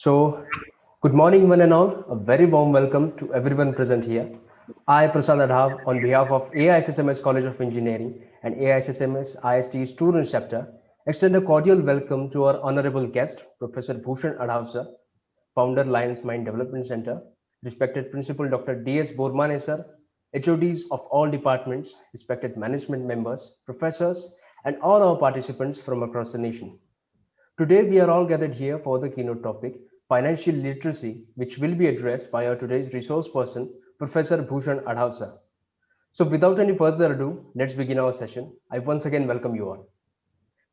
So, good morning, one and all. A very warm welcome to everyone present here. I, Prasad Adhav, on behalf of AISSMS College of Engineering and AISSMS IST Student Chapter, extend a cordial welcome to our honorable guest, Professor Bhushan Adhav sir, founder Lions Mind Development Center, respected Principal Dr. D.S. Bormane sir, HODs of all departments, respected management members, professors, and all our participants from across the nation. Today, we are all gathered here for the keynote topic, financial literacy, which will be addressed by our today's resource person, Professor Bhushan Adhavsa. So, without any further ado, let's begin our session. I once again welcome you all.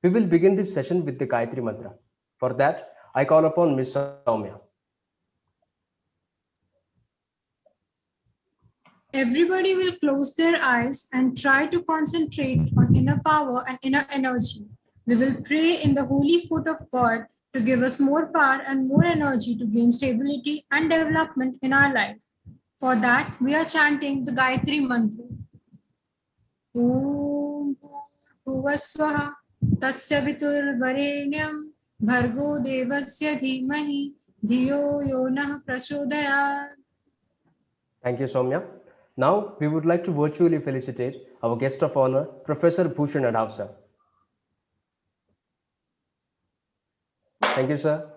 We will begin this session with the Gayatri Mantra. For that, I call upon Ms. Soumya. Everybody will close their eyes and try to concentrate on inner power and inner energy. We will pray in the holy foot of God to give us more power and more energy to gain stability and development in our life. For that, we are chanting the Gayatri Mantra. Om Bhuvaswaha Tatsavitur Varenyam Bhargo Devasya Dhimahi Dhiyo Yonah Prachodayat. Thank you, Soumya. Now, we would like to virtually felicitate our guest of honor, Professor Bhushan Adhavsa. Thank you, sir.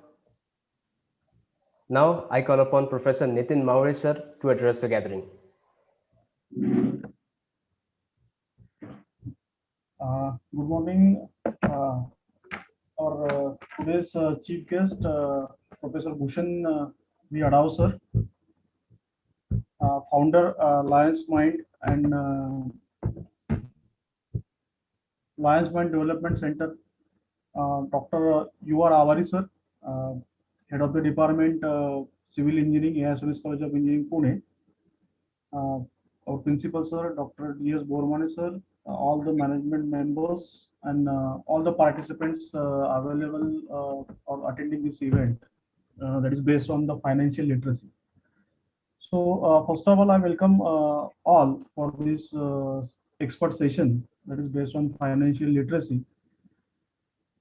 Now, I call upon Professor Nitin Maure sir to address the gathering. Good morning. Our today's chief guest, Professor Bhushan V. Adhav sir, founder Lions Mind and Lions Mind Development Center, Dr. U.R. Avari sir, head of the department Civil Engineering, AISMS College of Engineering, Pune. Our principal sir, Dr. D.S. Bormane sir, all the management members and all the participants available or attending this event that is based on the financial literacy. So first of all, I welcome all for this expert session that is based on financial literacy.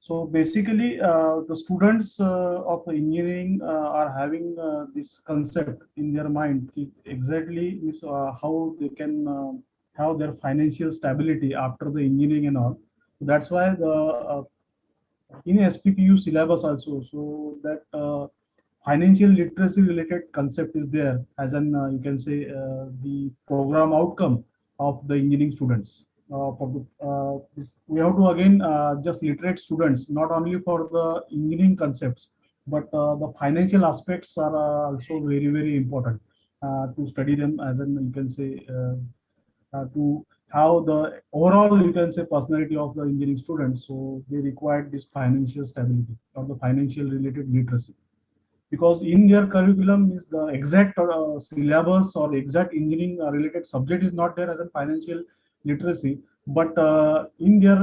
So basically, the students of engineering are having this concept in their mind exactly is how they can have their financial stability after the engineering and all. So that's why the in SPPU syllabus also, so that financial literacy related concept is there as an you can say the program outcome of the engineering students. We have to again just literate students not only for the engineering concepts, but the financial aspects are also very important to study them as an you can say to have the overall you can say personality of the engineering students. So they require this financial stability or the financial related literacy, because in their curriculum is the exact syllabus or exact engineering related subject is not there as a financial literacy, but in their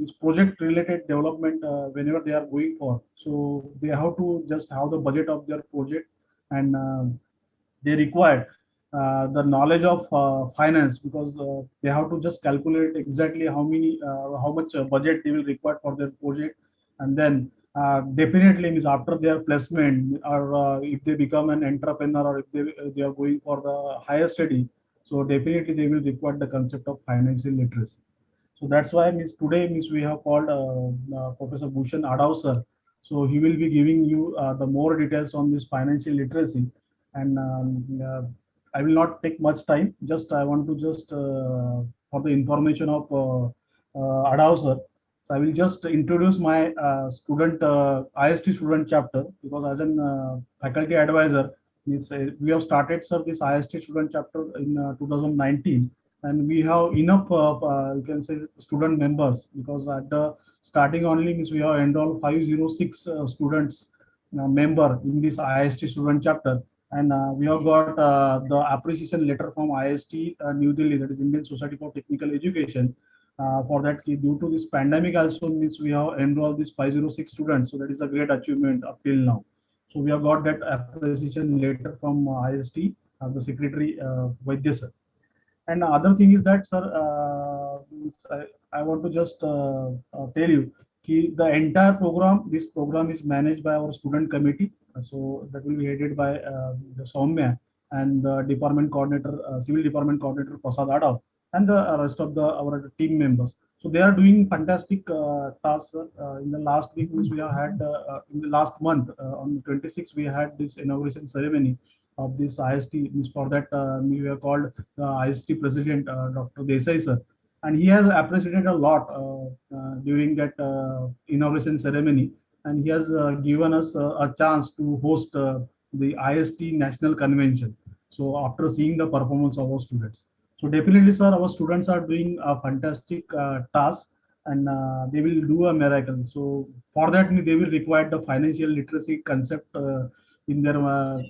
this project related development whenever they are going for, so they have to just have the budget of their project, and they require the knowledge of finance, because they have to just calculate exactly how much budget they will require for their project, and then definitely means after their placement or if they become an entrepreneur or if they are going for the higher study, so definitely they will require the concept of financial literacy. So that's why means today means we have called Professor Bhushan Adhav sir. So he will be giving you the more details on this financial literacy, and I will not take much time. Just I want to just for the information of Adhav sir. So I will just introduce my student IST student chapter, because as an faculty advisor, we have started sir this IST student chapter in 2019, and we have enough you can say student members, because at the starting only means we have enrolled 506 students member in this IST student chapter, and we have got the appreciation letter from IST New Delhi, that is Indian Society for Technical Education, for that due to this pandemic also means we have enrolled this 506 students, so that is a great achievement up till now. So we have got that appreciation letter from IST, the secretary Vaidya sir. And other thing is that, sir, I want to just tell you the entire program, this program is managed by our student committee, So that will be headed by the Soumya and the department coordinator, civil department coordinator Prasad Adav, and the rest of the our team members. So they are doing fantastic tasks. In the last week, which we have had in the last month, on the 26th, we had this inauguration ceremony of this IST. Means for that, we have called the IST president, Dr. Desai sir, and he has appreciated a lot during that inauguration ceremony, and he has given us a chance to host the IST National Convention. So after seeing the performance of our students, so definitely, sir, our students are doing a fantastic task, and they will do a miracle. So for that, they will require the financial literacy concept in their,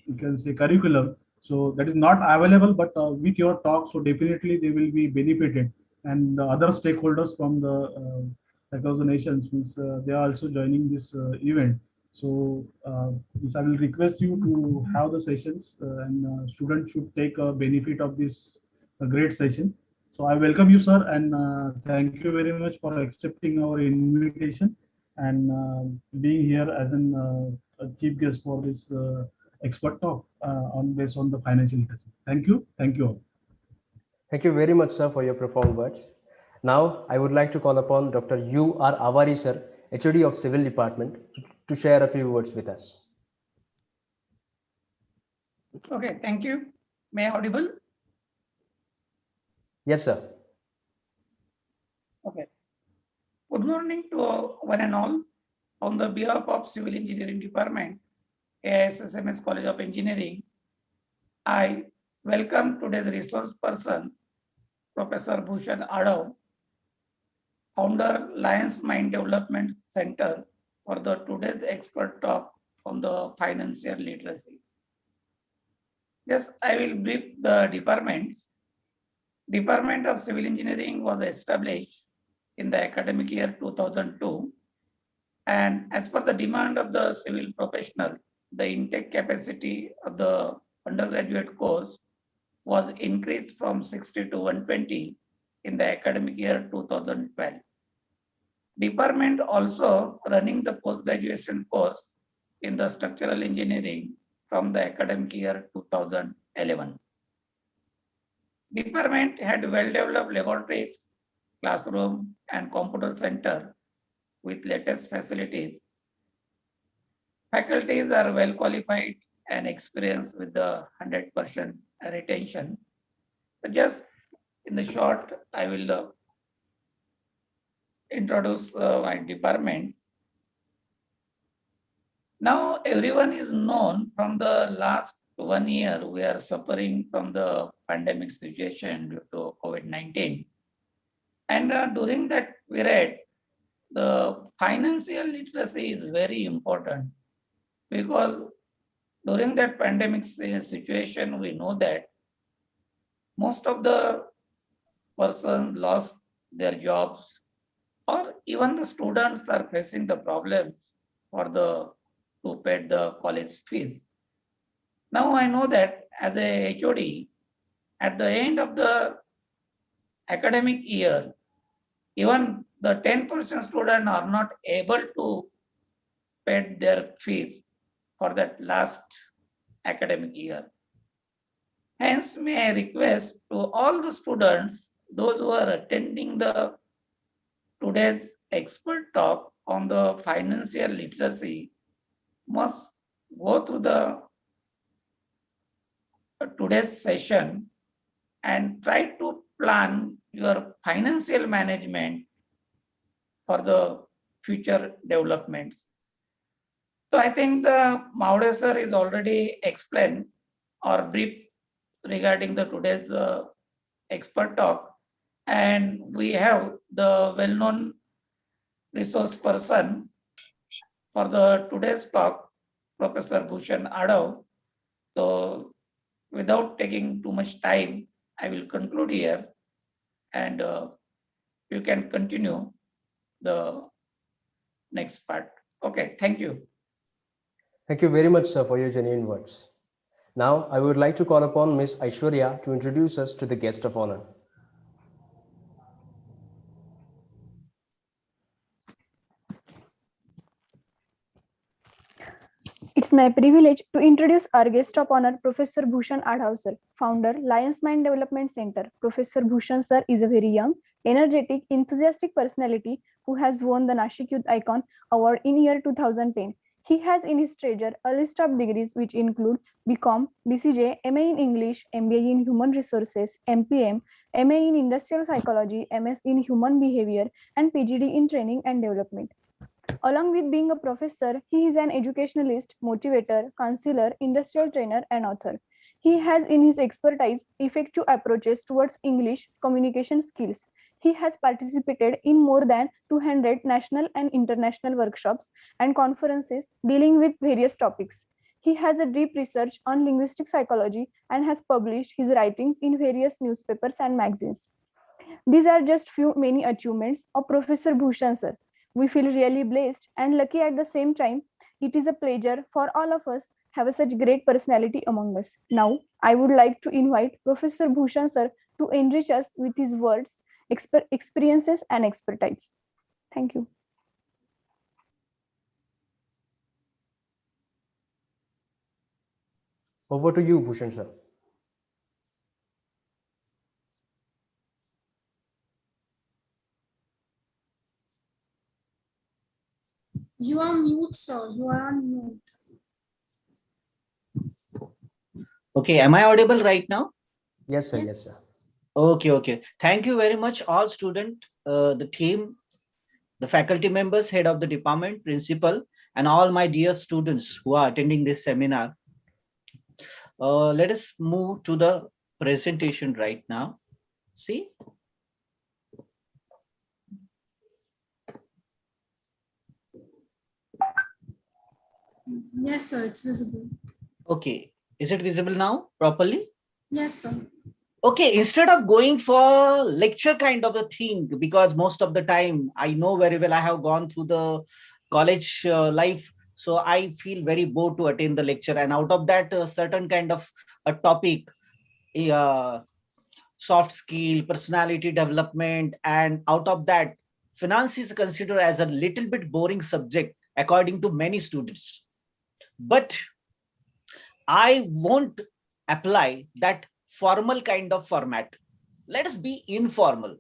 you can say, curriculum. So that is not available, but with your talk, so definitely they will be benefited, and the other stakeholders from the across the nations, means they are also joining this event. So I will request you to have the sessions, and students should take a benefit of this great session. So I welcome you, sir, and thank you very much for accepting our invitation and being here as a chief guest for this expert talk on based on the financial literacy. Thank you all. Thank you very much, sir, for your profound words. Now, I would like to call upon Dr. U.R. Avari, sir, HOD of Civil Department, to share a few words with us. Okay, thank you. May I audible? Yes, sir. Okay. Good morning to one and all. On the behalf of Civil Engineering Department, AISSMS College of Engineering, I welcome today's resource person, Professor Bhushan Adav, founder Lions Mind Development Center, for the today's expert talk on the financial literacy. Yes, I will brief the departments. Department of Civil Engineering was established in the academic year 2002, and as per the demand of the civil professional, the intake capacity of the undergraduate course was increased from 60 to 120 in the academic year 2012. Department also running the post-graduation course in the structural engineering from the academic year 2011. Department had well-developed laboratories, classroom, and computer center with latest facilities. Faculties are well qualified and experienced with the 100% retention. But just in the short, I will introduce my department. Now everyone is known from the last 1 year we are suffering from the pandemic situation due to COVID-19. And during that period, the financial literacy is very important, because during that pandemic situation, we know that most of the persons lost their jobs, or even the students are facing the problems for to pay the college fees. Now I know that as a HOD, at the end of the academic year, even the 10% students are not able to pay their fees for that last academic year. Hence, may I request to all the students, those who are attending the today's expert talk on the financial literacy, must go through the today's session and try to plan your financial management for the future developments. So I think the Maude sir is already explained or brief regarding the today's expert talk, and we have the well-known resource person for the today's talk, Professor Bhushan Adav. So without taking too much time, I will conclude here, and you can continue the next part. Okay, thank you. Thank you very much, sir, for your genuine words. Now, I would like to call upon Ms. Aishwarya to introduce us to the guest of honor. It's It's my privilege to introduce our guest of honor, Professor Bhushan Adhav sir, founder, Lions Mind Development Center. Professor Bhushan sir is a very young, energetic, enthusiastic personality who has won the Nashik Youth Icon Award in year 2010. He has in his treasure a list of degrees which include BCom, BCJ, MA in English, MBA in Human Resources, MPM, MA in Industrial Psychology, MS in Human Behavior, and PGD in Training and Development. Along with being a professor, he is an educationalist, motivator, counselor, industrial trainer, and author. He has in his expertise effective approaches towards English communication skills. He has participated in more than 200 national and international workshops and conferences dealing with various topics. He has a deep research on linguistic psychology and has published his writings in various newspapers and magazines. These are just few many achievements of Professor Bhushan sir. We feel really blessed and lucky at the same time. It is a pleasure for all of us have such great personality among us. Now, I would like to invite Professor Bhushan sir to enrich us with his words, experiences, and expertise. Thank you. Over to you, Bhushan sir. You are mute, sir. You are on mute. Okay, am I audible right now? Yes, sir. Yes. Yes, sir. Okay. Thank you very much, all student, the team, the faculty members, head of the department, principal, and all my dear students who are attending this seminar. Let us move to the presentation right now. See? Yes, sir. It's visible. Okay, is it visible now properly? Yes, sir. Okay, instead of going for lecture kind of a thing, because most of the time I know very well I have gone through the college life, so I feel very bored to attend the lecture, and out of that certain kind of a topic, soft skill, personality development, and out of that, finance is considered as a little bit boring subject according to many students. But I won't apply that formal kind of format. Let us be informal.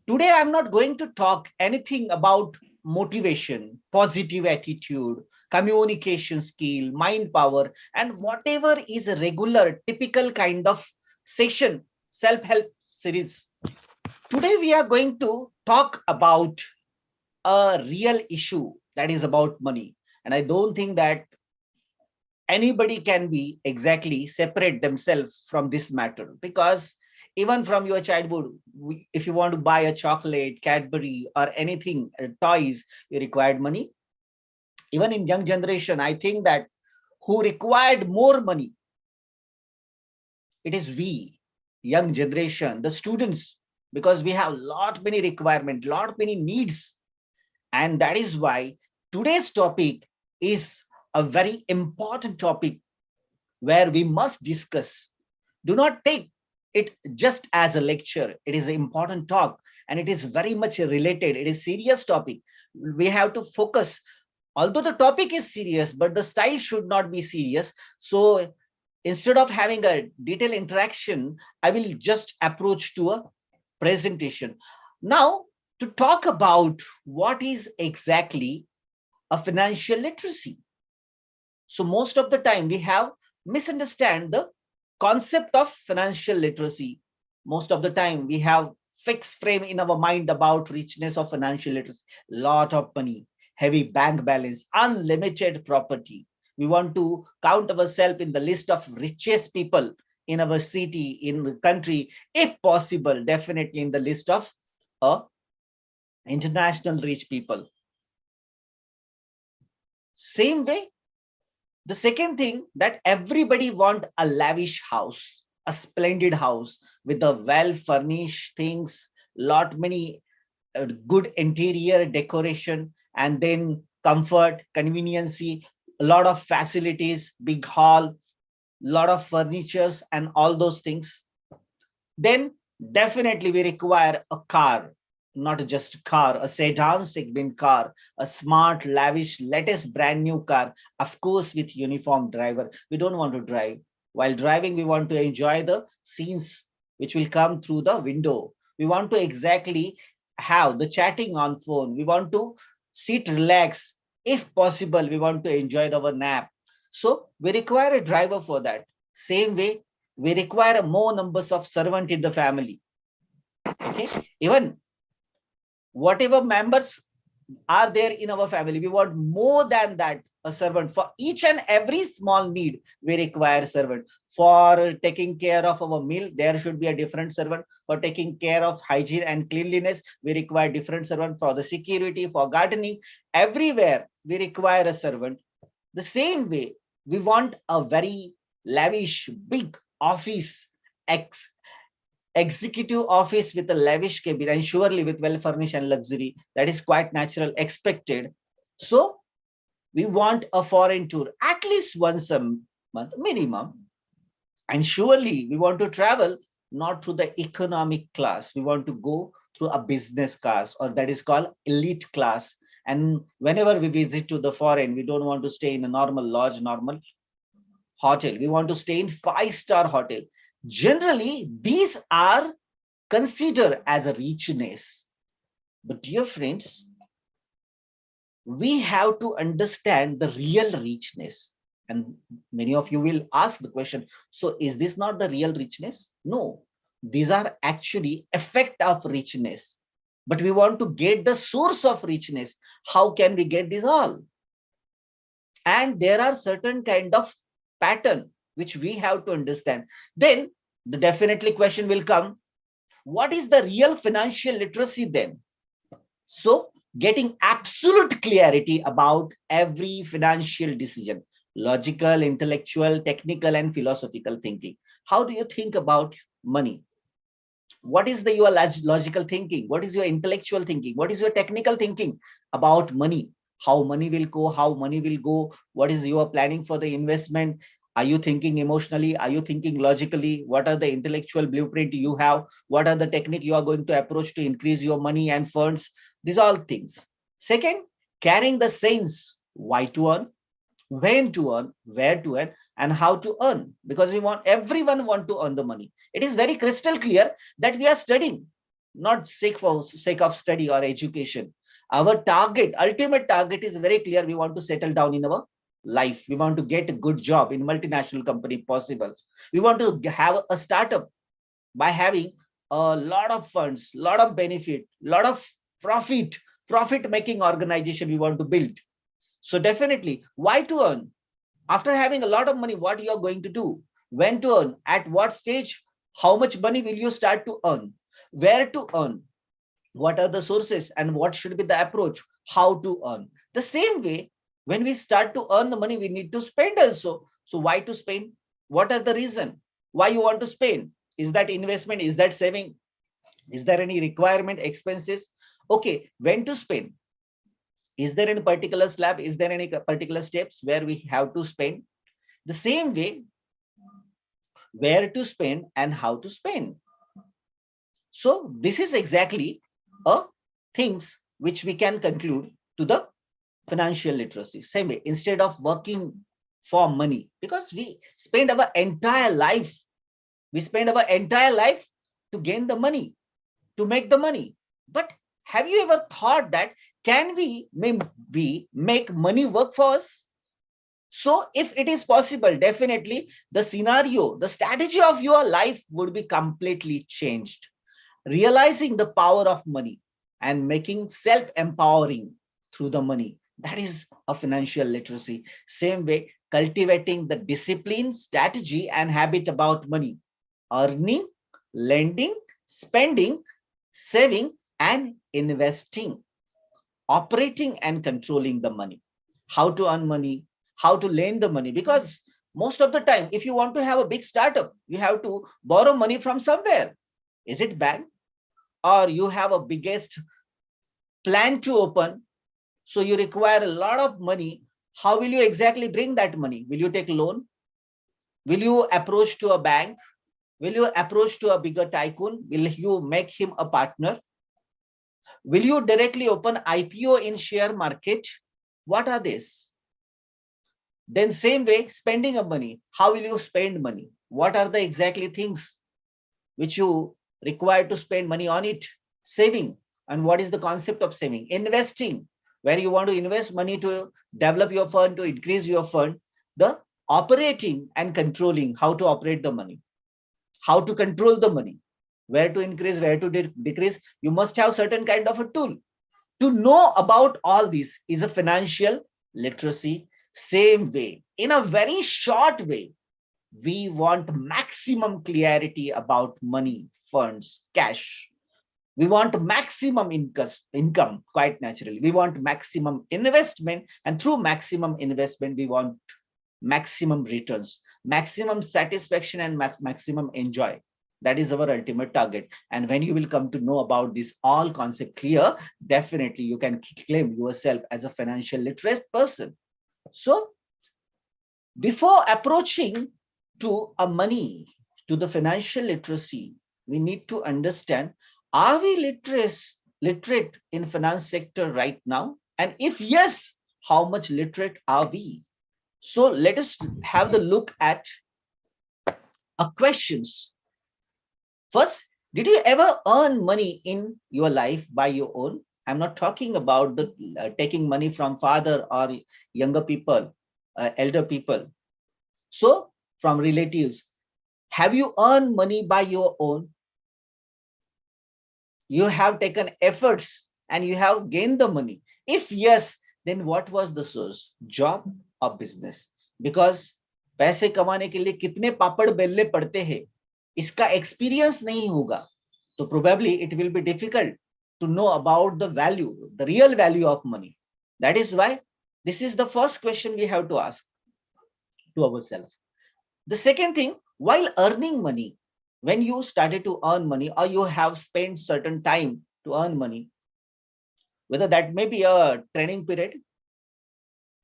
Today, I'm not going to talk anything about motivation, positive attitude, communication skill, mind power, and whatever is a regular, typical kind of session, self-help series. Today, we are going to talk about a real issue that is about money. And I don't think that anybody can be exactly separate themselves from this matter, because even from your childhood, if you want to buy a chocolate, Cadbury, or anything, toys, you required money. Even in young generation, I think that who required more money, it is we, young generation, the students, because we have lot many requirement, lot many needs. And that is why today's topic is a very important topic where we must discuss. Do not take it just as a lecture. It is an important talk, and it is very much related. It is serious topic. We have to focus. Although the topic is serious, but the style should not be serious. So instead of having a detailed interaction, I will just approach to a presentation. Now, to talk about what is exactly a financial literacy. So most of the time we have misunderstand the concept of financial literacy. Most of the time we have fixed frame in our mind about richness of financial literacy, lot of money, heavy bank balance, unlimited property. We want to count ourselves in the list of richest people in our city, in the country, if possible, definitely in the list of international rich people. Same way, the second thing that everybody want a lavish house, a splendid house with a well furnished things, lot many good interior decoration, and then comfort, convenience, a lot of facilities, big hall, lot of furnitures, and all those things. Then definitely we require a car. not just a car, a sedan segment car, a smart, lavish, latest brand new car, of course, with uniform driver. We don't want to drive. While driving, we want to enjoy the scenes which will come through the window. We want to exactly have the chatting on phone. We want to sit, relax. If possible, we want to enjoy our nap. So we require a driver for that. Same way, we require more numbers of servant in the family. Okay, even whatever members are there in our family, we want more than that, a servant. For each and every small need, we require servant. For taking care of our meal, there should be a different servant. For taking care of hygiene and cleanliness, we require different servant. For the security, for gardening, everywhere we require a servant. The same way, we want a very lavish, big office, executive office with a lavish cabin, and surely with well furnished and luxury. That is quite natural, expected. So we want a foreign tour at least once a month minimum. And surely we want to travel not through the economic class. We want to go through a business class, or that is called elite class. And whenever we visit to the foreign, we don't want to stay in a normal lodge, normal hotel. We want to stay in 5-star hotel. Generally, these are considered as a richness. But dear friends, we have to understand the real richness. And many of you will ask the question, so is this not the real richness? No, these are actually effect of richness. But we want to get the source of richness. How can we get this all? And there are certain kind of pattern which we have to understand. Then the definitely question will come, what is the real financial literacy then? So getting absolute clarity about every financial decision, logical, intellectual, technical, and philosophical thinking. How do you think about money? What is your logical thinking? What is your intellectual thinking? What is your technical thinking about money? How money will go, how money will go? What is your planning for the investment? Are you thinking emotionally? Are you thinking logically? What are the intellectual blueprint you have? What are the technique you are going to approach to increase your money and funds? These are all things. Second, carrying the sense, why to earn, when to earn, where to earn, and how to earn. Because everyone want to earn the money. It is very crystal clear that we are studying, not sake of study or education. Our target, ultimate target is very clear. We want to settle down in our life. We want to get a good job in multinational company possible. We want to have a startup by having a lot of funds, lot of benefit, lot of profit making organization we want to build. So definitely, why to earn? After having a lot of money, what you are going to do? When to earn? At what stage? How much money will you start to earn? Where to earn? What are the sources and what should be the approach? How to earn? The same way, when we start to earn the money, we need to spend also. So why to spend? What are the reason? Why you want to spend? Is that investment? Is that saving? Is there any requirement, expenses? Okay, when to spend? Is there any particular slab? Is there any particular steps where we have to spend? The same way, where to spend and how to spend. So this is exactly things which we can conclude to the financial literacy. Same way, instead of working for money, because we spend our entire life, to gain the money, to make the money. But have you ever thought that can we make money work for us? So if it is possible, definitely the scenario, the strategy of your life would be completely changed. Realizing the power of money and making self-empowering through the money. That is a financial literacy. Same way, cultivating the discipline, strategy, and habit about money. Earning, lending, spending, saving, and investing. Operating and controlling the money. How to earn money, how to lend the money. Because most of the time, if you want to have a big startup, you have to borrow money from somewhere. Is it bank? Or you have a biggest plan to open, so you require a lot of money. How will you exactly bring that money? Will you take loan? Will you approach to a bank? Will you approach to a bigger tycoon? Will you make him a partner? Will you directly open IPO in share market? What are these? Then same way, spending of money. How will you spend money? What are the exactly things which you require to spend money on it? Saving. And what is the concept of saving? Investing, where you want to invest money to develop your fund, to increase your fund. The operating and controlling, how to operate the money, how to control the money, where to increase, where to decrease. You must have certain kind of a tool. To know about all this is a financial literacy. Same way, in a very short way, we want maximum clarity about money, funds, cash. We want maximum income, quite naturally. We want maximum investment, and through maximum investment, we want maximum returns, maximum satisfaction, and maximum enjoy. That is our ultimate target. And when you will come to know about this all concept clear, definitely you can claim yourself as a financial literate person. So before approaching to a money, to the financial literacy, we need to understand, are we literate in finance sector right now? And if yes, how much literate are we? So let us have the look at questions. First, did you ever earn money in your life by your own? I'm not talking about the taking money from father or younger people, elder people. So from relatives, have you earned money by your own? You have taken efforts and you have gained the money. If yes, then what was the source? Job or business? Because पैसे कमाने के लिए कितने पापड़ बेलने पड़ते हैं, इसका experience नहीं होगा, तो probably it will be difficult to know about the value, the real value of money. That is why this is the first question we have to ask to ourselves. The second thing, while earning money, when you started to earn money or you have spent certain time to earn money, whether that may be a training period,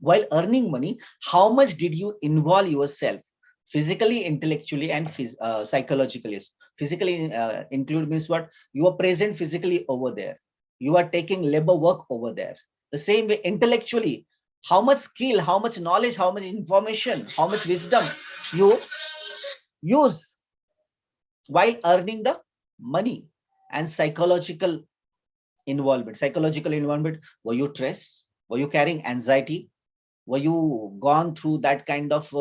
while earning money, how much did you involve yourself physically, intellectually, and psychologically? Physically include means what? You are present physically over there. You are taking labor work over there. The same way intellectually, how much skill, how much knowledge, how much information, how much wisdom you use while earning the money. And psychological involvement. Psychological involvement, were you stressed? Were you carrying anxiety? Were you gone through that kind of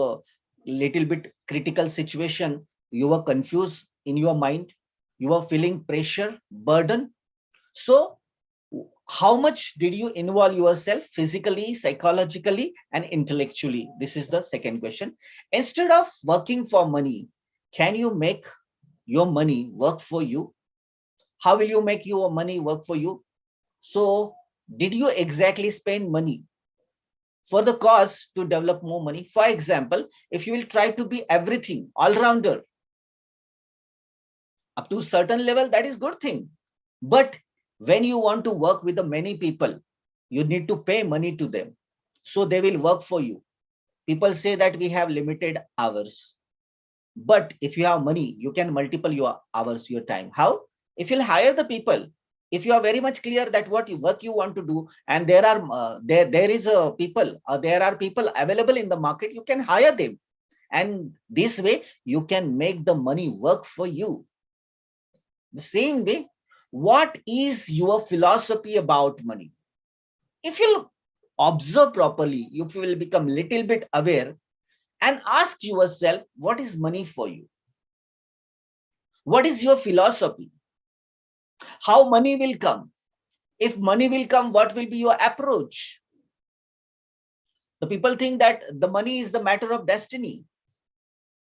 little bit critical situation? You were confused in your mind. You were feeling pressure, burden. So how much did you involve yourself physically, psychologically, and intellectually? This is the second question. Instead of working for money, can you make your money work for you? How will you make your money work for you? So did you exactly spend money for the cause to develop more money? For example, if you will try to be everything, all-rounder, up to a certain level, that is good thing. But when you want to work with the many people, you need to pay money to them. So they will work for you. People say that we have limited hours. But if you have money, you can multiple your hours, your time. How? If you'll hire the people, if you are very much clear that what work you want to do, and there are there are people available in the market, you can hire them, and this way you can make the money work for you. The same way, what is your philosophy about money? If you observe properly, you will become little bit aware and ask yourself, what is money for you? What is your philosophy? How money will come? If money will come, what will be your approach? The people think that the money is the matter of destiny.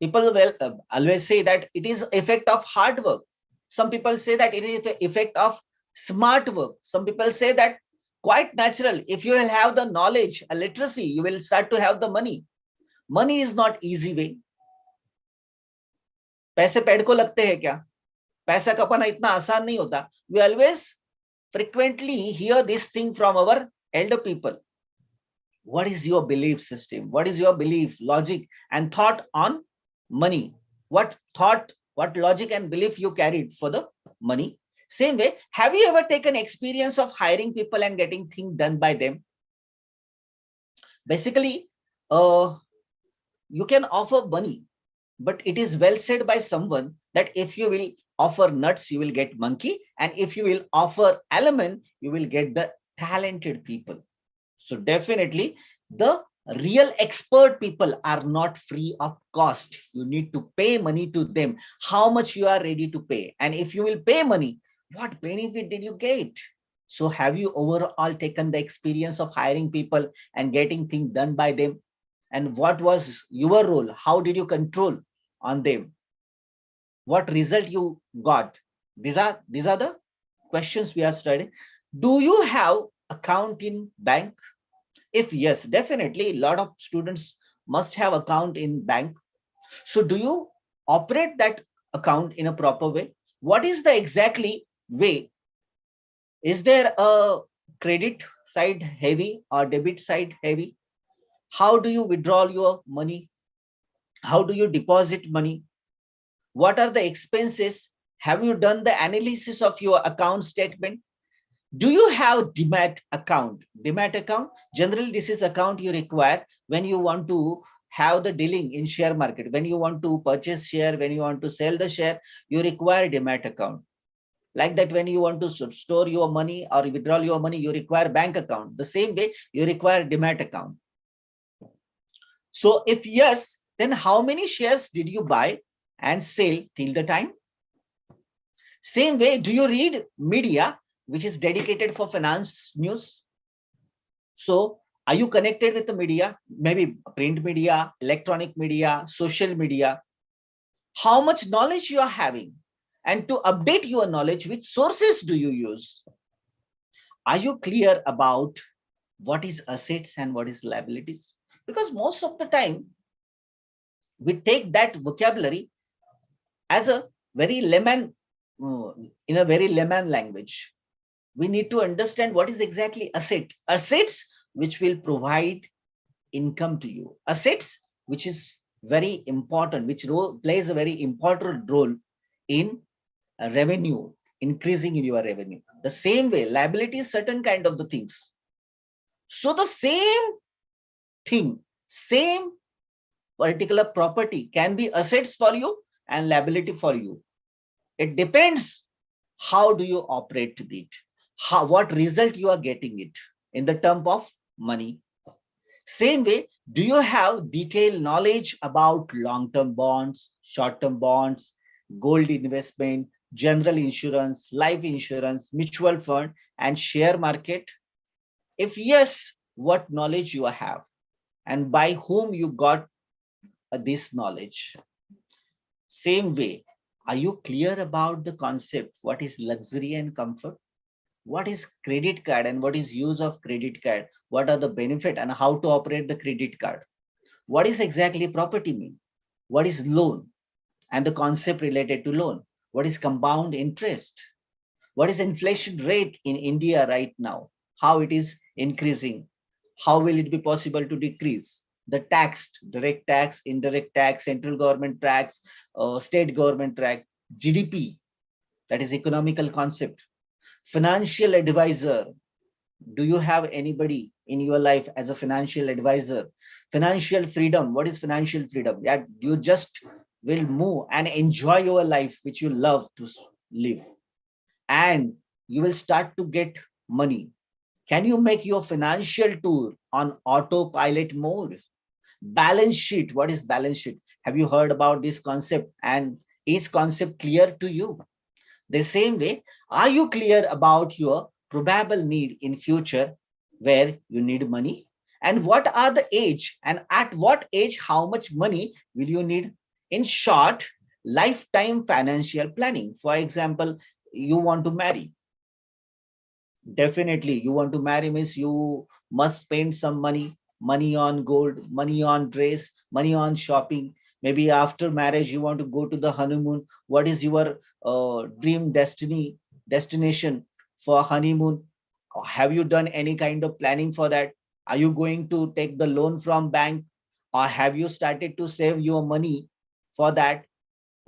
People will always say that it is effect of hard work. Some people say that it is the effect of smart work. Some people say that quite natural. If you will have the knowledge, a literacy, you will start to have the money. Money is not easy way. पैसे पेड़ को लगते हैं क्या? पैसा कमाना इतना आसान नहीं होता. We always frequently hear this thing from our elder people. What is your belief system? What is your belief, logic, and thought on money? What thought, what logic and belief you carried for the money? Same way, have you ever taken experience of hiring people and getting things done by them? Basically, you can offer money, but it is well said by someone that if you will offer nuts, you will get monkey, and if you will offer almond, you will get the talented people. So definitely the real expert people are not free of cost. You need to pay money to them, how much you are ready to pay. And if you will pay money, what benefit did you get? So have you overall taken the experience of hiring people and getting things done by them? And what was your role? How did you control on them? What result you got? These are the questions we are studying. Do you have account in bank? If yes, definitely a lot of students must have account in bank. So do you operate that account in a proper way? What is the exactly way? Is there a credit side heavy or debit side heavy? How do you withdraw your money? How do you deposit money? What are the expenses? Have you done the analysis of your account statement? Do you have demat account? Demat account, generally this is account you require when you want to have the dealing in share market. When you want to purchase share, when you want to sell the share, you require demat account. Like that, when you want to store your money or withdraw your money, you require bank account. The same way you require demat account. So if yes, then how many shares did you buy and sell till the time? Same way, do you read media which is dedicated for finance news? So are you connected with the media? Maybe print media, electronic media, social media. How much knowledge you are having? And to update your knowledge, which sources do you use? Are you clear about what is assets and what is liabilities? Because most of the time, we take that vocabulary as a very layman, in a very layman language. We need to understand what is exactly asset. Assets which will provide income to you. Assets which is very important, which plays a very important role in revenue, increasing in your revenue. The same way, liability is certain kind of the things. So the same thing, same particular property can be assets for you and liability for you. It depends how do you operate with it, what result you are getting it in the term of money. Same way, do you have detailed knowledge about long-term bonds, short-term bonds, gold investment, general insurance, life insurance, mutual fund, and share market? If yes, what knowledge you have and by whom you got this knowledge? Same way, are you clear about the concept? What is luxury and comfort? What is credit card and what is use of credit card? What are the benefit and how to operate the credit card? What is exactly property mean? What is loan and the concept related to loan? What is compound interest? What is inflation rate in India right now? How it is increasing? How will it be possible to decrease? The tax, direct tax, indirect tax, central government tax, state government tax, GDP, that is economical concept. Financial advisor, do you have anybody in your life as a financial advisor? Financial freedom, what is financial freedom? Yeah, you just will move and enjoy your life which you love to live, and you will start to get money. Can you make your financial tool on autopilot mode? Balance sheet, what is balance sheet? Have you heard about this concept, and is concept clear to you? The same way, are you clear about your probable need in future where you need money? And what are the age and at what age, how much money will you need? In short, lifetime financial planning. For example, you want to marry. Definitely, you want to marry means you must spend some money on gold, money on dress, money on shopping. Maybe after marriage, you want to go to the honeymoon. What is your dream destination for honeymoon? Have you done any kind of planning for that? Are you going to take the loan from bank, or have you started to save your money for that?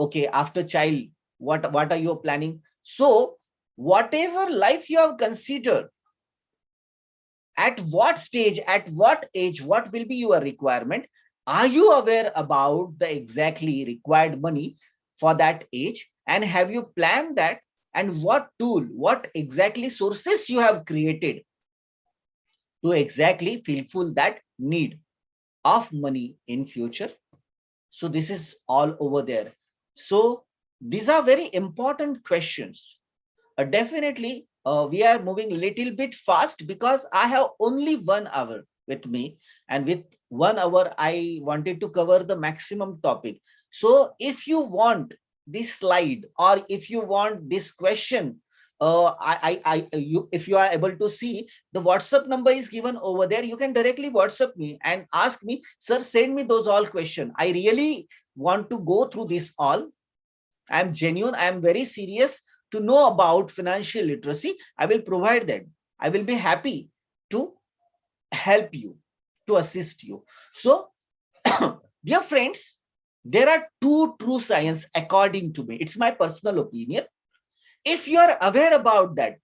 Okay, after child, what are you planning? So whatever life you have considered, at what stage, at what age, what will be your requirement? Are you aware about the exactly required money for that age? And have you planned that? And what tool, what exactly sources you have created to exactly fulfill that need of money in future? So this is all over there. So these are very important questions. Definitely, we are moving a little bit fast because I have only 1 hour with me, and with 1 hour, I wanted to cover the maximum topic. So if you want this slide, or if you want this question, if you are able to see, the WhatsApp number is given over there. You can directly WhatsApp me and ask me, sir, send me those all questions. I really want to go through this all. I'm genuine. I'm very serious to know about financial literacy. I will provide that. I will be happy to help you, to assist you. So, dear friends, there are two true science according to me. It's my personal opinion. If you are aware about that,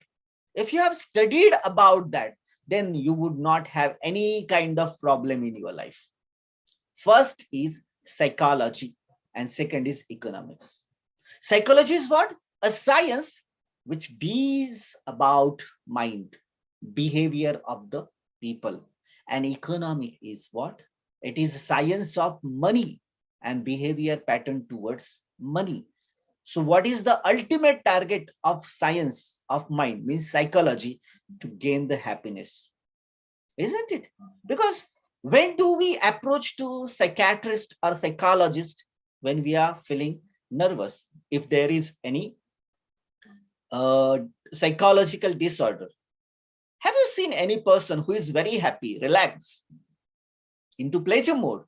if you have studied about that, then you would not have any kind of problem in your life. First is psychology, and second is economics. Psychology is what? A science which deals about mind, behavior of the people. And economic is what? It is science of money and behavior pattern towards money. So what is the ultimate target of science of mind, means psychology? To gain the happiness, isn't it? Because when do we approach to psychiatrist or psychologist? When we are feeling nervous, if there is any uh, psychological disorder. Have you seen any person who is very happy, relaxed, into pleasure mode,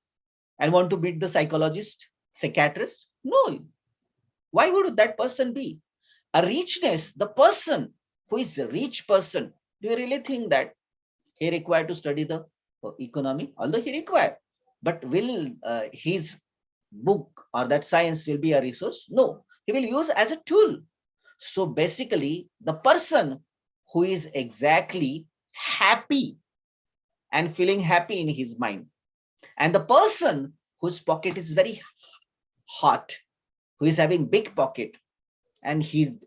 and want to meet the psychologist, psychiatrist? No. Why would that person be? A richness, the person who is a rich person, do you really think that he required to study the economy? Although he required, but will his book or that science will be a resource? No, he will use as a tool. So basically, the person who is exactly happy and feeling happy in his mind, and the person whose pocket is very hot, who is having big pocket, and he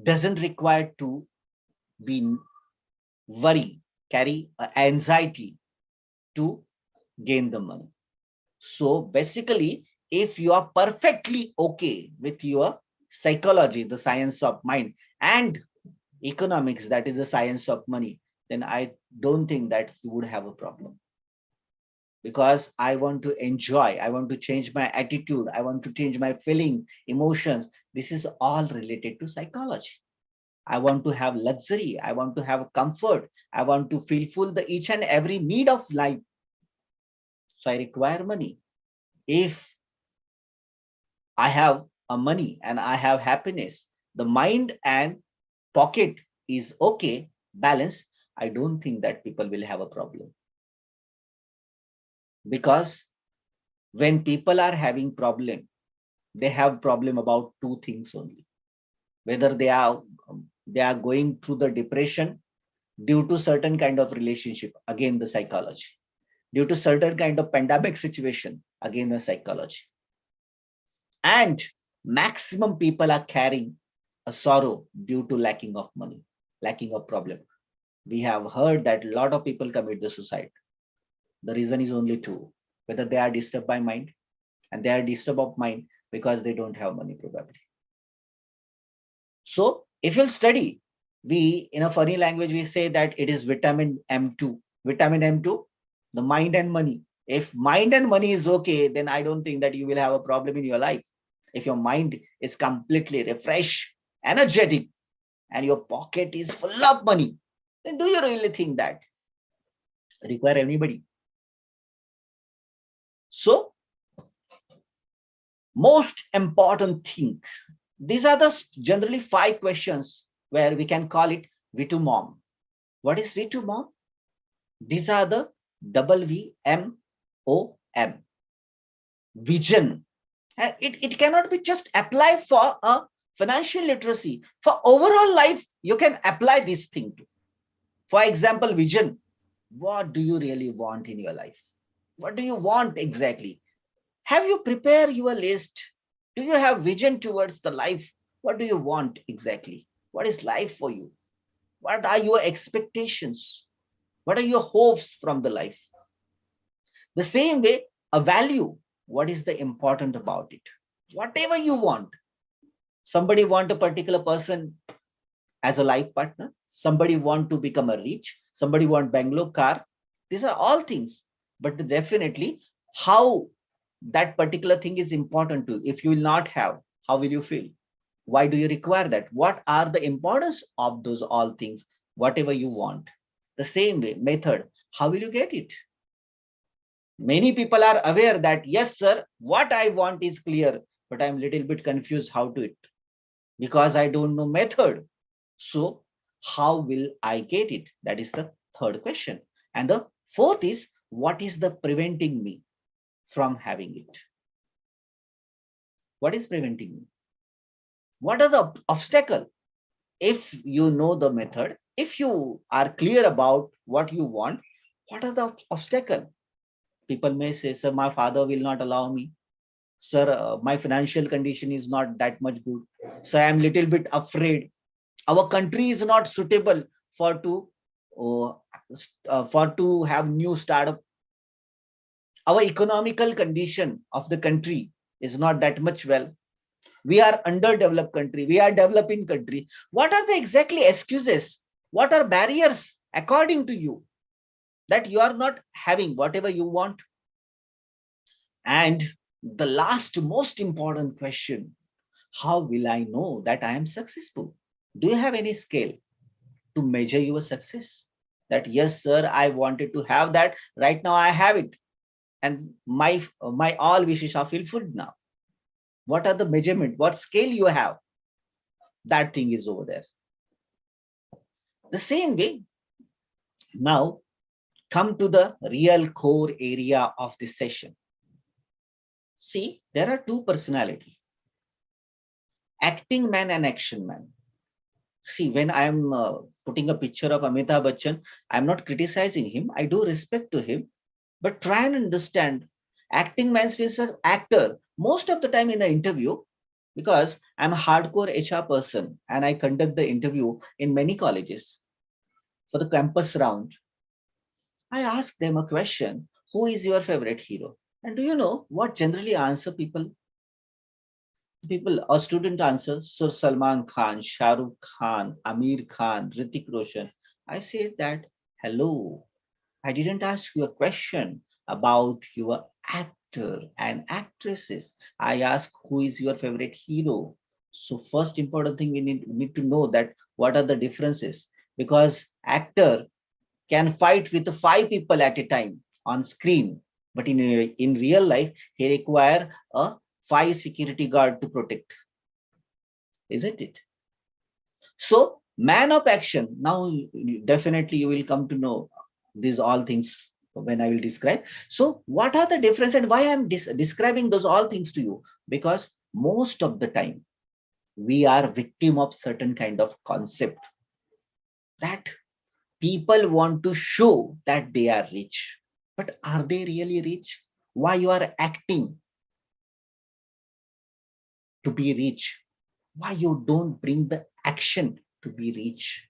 doesn't require to be worry, carry anxiety to gain the money. So basically, if you are perfectly okay with your psychology, the science of mind, and economics, that is the science of money, then I don't think that you would have a problem. Because I want to enjoy, I want to change my attitude, I want to change my feeling, emotions. This is all related to psychology. I want to have luxury, I want to have comfort, I want to fulfill the each and every need of life. So I require money. If I have a money and I have happiness, the mind and pocket is okay, balance, I don't think that people will have a problem. Because when people are having problem, they have problem about two things only. Whether they are going through the depression due to certain kind of relationship, again the psychology. Due to certain kind of pandemic situation, again the psychology. And maximum people are carrying a sorrow due to lacking of money, lacking of problem. We have heard that a lot of people commit the suicide. The reason is only two: whether they are disturbed by mind, and they are disturbed of mind because they don't have money probably. So if you'll study, we in a funny language we say that it is vitamin M2. Vitamin M2, the mind and money. If mind and money is okay, then I don't think that you will have a problem in your life. If your mind is completely refreshed, energetic, and your pocket is full of money, then do you really think that require anybody? So most important thing, these are the generally 5 questions where we can call it V2 mom. What is V2 mom? These are the WVMOM, vision. And it cannot be just applied for a financial literacy for overall life, you can apply this thing to. For example, vision. What do you really want in your life? What do you want exactly? Have you prepared your list? Do you have vision towards the life? What do you want exactly? What is life for you? What are your expectations? What are your hopes from the life? The same way, a value. What is the important about it? Whatever you want. Somebody want a particular person as a life partner. Somebody want to become a rich. Somebody want Bangalore car. These are all things. But definitely how that particular thing is important to you. If you will not have, how will you feel? Why do you require that? What are the importance of those all things, whatever you want? The same way, method, how will you get it? Many people are aware that, yes, sir, what I want is clear, but I'm a little bit confused how to it because I don't know method. So how will I get it? That is the third question. And the fourth is, what is the preventing me from having it? What is preventing me? What are the obstacles? If you know the method, if you are clear about what you want, what are the obstacles? People may say, sir, my father will not allow me. Sir, my financial condition is not that much good. So I am little bit afraid. Our country is not suitable uh, for to have new startup. Our economical condition of the country is not that much well. We are underdeveloped country. We are developing country. What are the exactly excuses? What are barriers according to you that you are not having whatever you want? And the last most important question, how will I know that I am successful? Do you have any scale to measure your success? That yes, sir, I wanted to have that. Right now I have it. And my all wishes are fulfilled now. What are the measurement? What scale you have? That thing is over there. The same way, now come to the real core area of this session. See, there are two personality, acting man and action man. See, when I'm putting a picture of Amitabh Bachchan, I'm not criticizing him. I do respect to him, but try and understand acting man means an actor. Most of the time in the interview, because I'm a hardcore HR person and I conduct the interview in many colleges for the campus round, I ask them a question, who is your favorite hero? And do you know what generally answer people? People or student answer, Sir Salman Khan, Shah Rukh Khan, Amir Khan, Hrithik Roshan. I said that, hello, I didn't ask you a question about your actor and actresses. I asked who is your favorite hero. So first important thing we need to know that what are the differences, because actor can fight with 5 people at a time on screen, but in real life he require a 5 security guard to protect, isn't it? So man of action, now definitely you will come to know these all things when I will describe. So what are the difference and why I'm describing those all things to you? Because most of the time we are victim of certain kind of concept that people want to show that they are rich, but are they really rich? Why you are acting to be rich? Why you don't bring the action to be rich?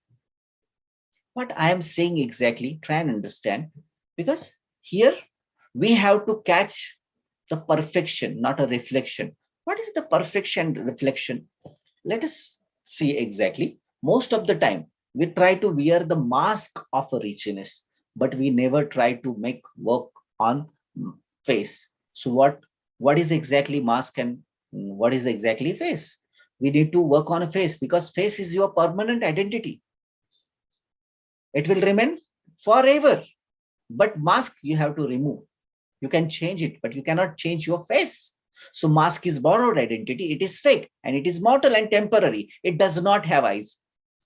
What I am saying exactly, try and understand, because here we have to catch the perfection, not a reflection. What is the perfection reflection? Let us see exactly. Most of the time, we try to wear the mask of a richness, but we never try to make work on face. So what is exactly mask and what is exactly face? We need to work on a face because face is your permanent identity. It will remain forever. But mask you have to remove. You can change it, but you cannot change your face. So mask is borrowed identity. It is fake and it is mortal and temporary. It does not have eyes.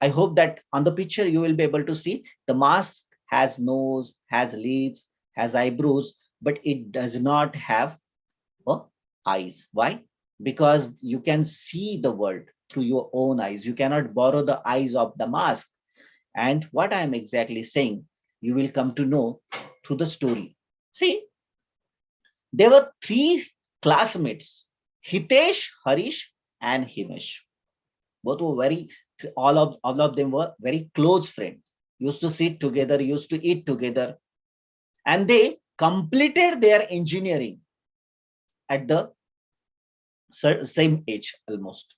I hope that on the picture you will be able to see the mask has nose, has lips, has eyebrows, but it does not have eyes. Why? Because you can see the world through your own eyes. You cannot borrow the eyes of the mask. And what I am exactly saying, you will come to know through the story. See, there were three classmates, Hitesh, Harish, and Himesh. Both were all of them were very close friends. Used to sit together, used to eat together, and they completed their engineering at the same age almost.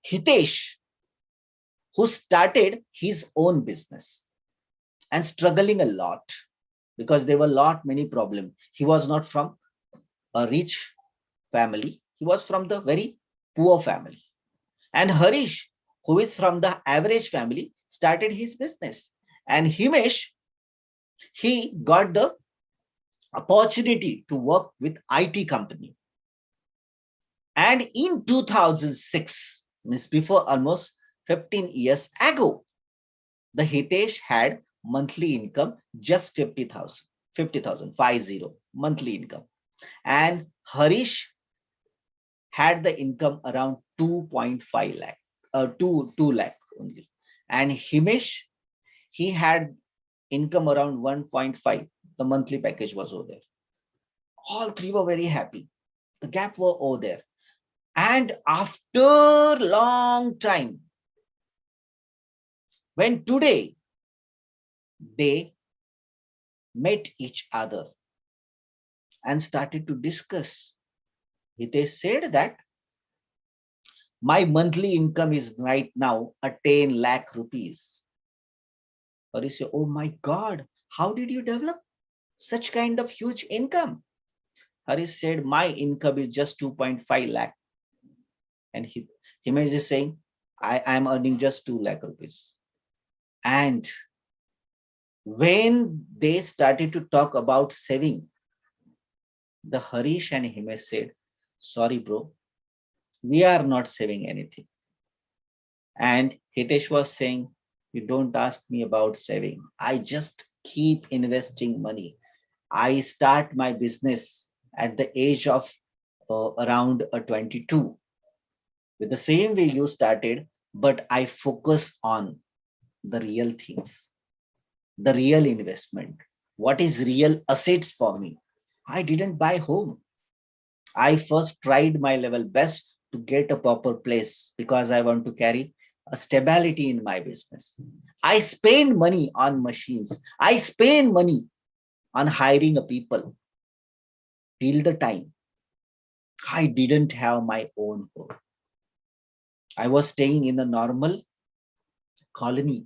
Hitesh, who started his own business and struggling a lot because there were many problems. He was not from a rich family. He was from the very poor family. And Harish, who is from the average family, started his business. And Himesh, he got the opportunity to work with IT company. And in 2006, means before almost 15 years ago, the Hitesh had monthly income just 50,000, 50,000, 50 monthly income. And Harish had the income around 2.5 lakh, 2 lakh only. And Himesh, he had income around 1.5. The monthly package was over there. All three were very happy. The gap were over there. And after long time, when today they met each other and started to discuss, Hitesh said that my monthly income is right now a 10 lakh rupees. Or you say, oh my God, how did you develop such kind of huge income? Harish said, my income is just 2.5 lakh. And Himesh is saying, I am earning just 2 lakh rupees. And when they started to talk about saving, the Harish and Himesh said, sorry, bro, we are not saving anything. And Hitesh was saying, you don't ask me about saving. I just keep investing money. I start my business at the age of around 22. With the same way you started, but I focus on the real things, the real investment. What is real assets for me? I didn't buy home. I first tried my level best to get a proper place because I want to carry a stability in my business. I spend money on machines. I spend money on hiring a people till the time I didn't have my own home. I was staying in a normal colony.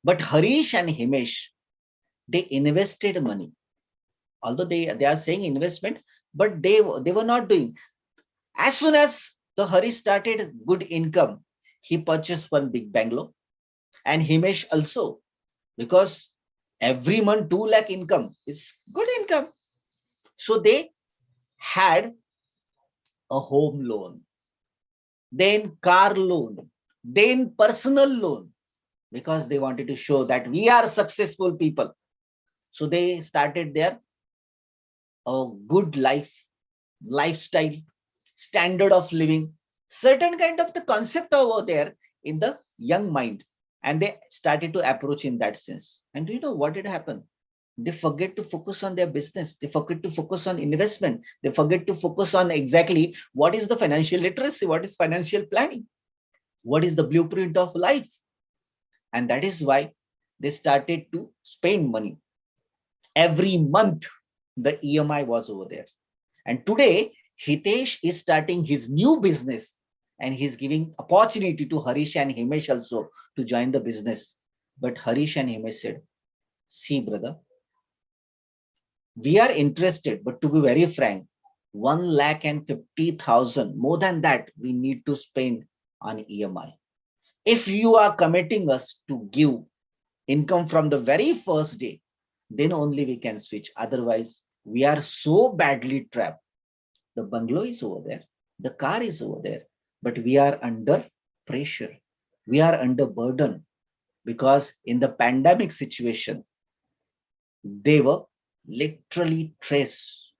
But Harish and Himesh, they invested money. Although they are saying investment, but they were not doing. As soon as the Harish started good income, he purchased one big bungalow. And Himesh also, because every month 2 lakh income is good income. So they had a home loan, then car loan, then personal loan, because they wanted to show that we are successful people. So they started their good lifestyle, standard of living, certain kind of the concept over there in the young mind. And they started to approach in that sense. And do you know what did happen? They forget to focus on their business. They forget to focus on investment. They forget to focus on exactly what is the financial literacy, what is financial planning, what is the blueprint of life. And that is why they started to spend money. Every month, the EMI was over there. And today, Hitesh is starting his new business and he's giving opportunity to Harish and Himesh also to join the business. But Harish and Himesh said, see, brother, we are interested, but to be very frank, 1,50,000, more than that, we need to spend on EMI. If you are committing us to give income from the very first day, then only we can switch. Otherwise, we are so badly trapped. The bungalow is over there, the car is over there, but we are under pressure. We are under burden because in the pandemic situation, they were literally stressed.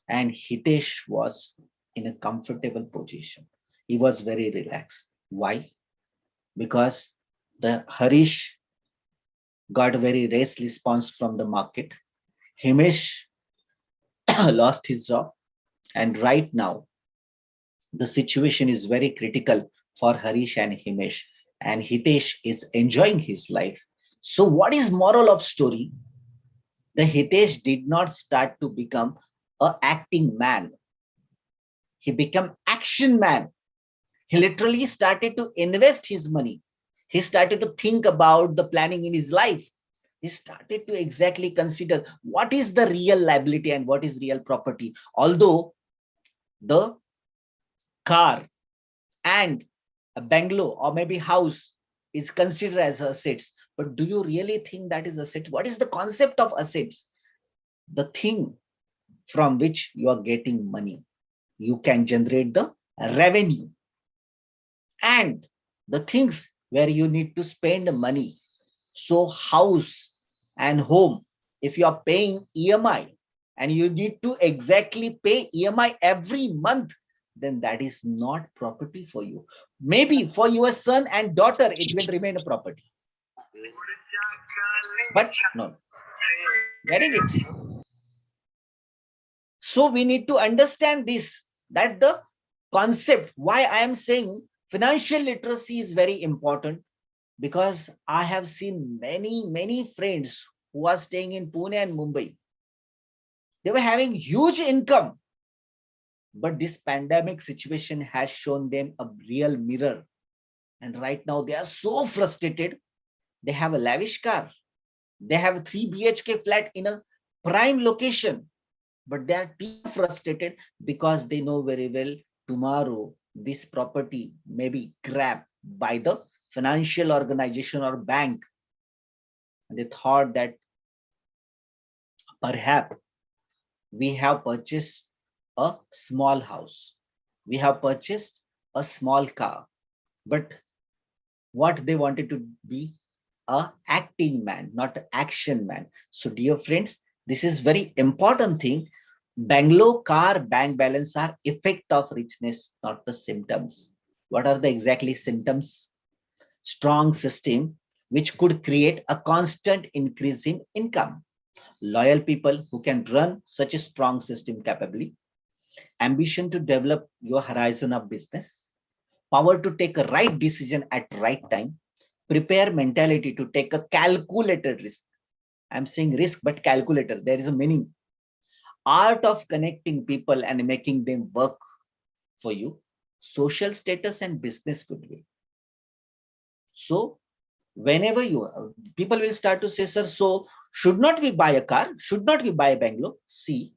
And Hitesh was in a comfortable position. he was very relaxed. Why? Because the Harish got a very race response from the market. Himesh lost his job. And right now, the situation is very critical for Harish and Himesh. And Hitesh is enjoying his life. So what is moral of story? The Hitesh did not start to become a acting man. He became action man. He literally started to invest his money. He started to think about the planning in his life. He started to exactly consider what is the real liability and what is real property. Although the car and a bungalow or maybe house is considered as assets, but do you really think that is asset? What is the concept of assets? The thing from which you are getting money. You can generate the revenue. And the things where you need to spend money. So house and home, if you are paying EMI and you need to exactly pay EMI every month, then that is not property for you. Maybe for your son and daughter, it will remain a property. But no, getting it. So we need to understand this, that the concept, why I am saying financial literacy is very important, because I have seen many friends who are staying in Pune and Mumbai. They were having huge income, but this pandemic situation has shown them a real mirror. And right now they are so frustrated. They have a lavish car. They have a 3 BHK flat in a prime location, but they are too frustrated because they know very well tomorrow this property may be grabbed by the financial organization or bank. And they thought that perhaps we have purchased a small house, we have purchased a small car, but what they wanted to be a acting man, not an action man. So dear friends, this is very important thing. Bangalore car bank balance are effect of richness, not the symptoms. What are the exactly symptoms? Strong system which could create a constant increase in income. Loyal people who can run such a strong system capably. Ambition to develop your horizon of business. Power to take a right decision at right time. Prepare mentality to take a calculated risk. I'm saying risk, but calculator. There is a meaning. Art of connecting people and making them work for you. Social status and business goodwill. So whenever people will start to say, sir, so should not we buy a car? Should not we buy a bungalow? See,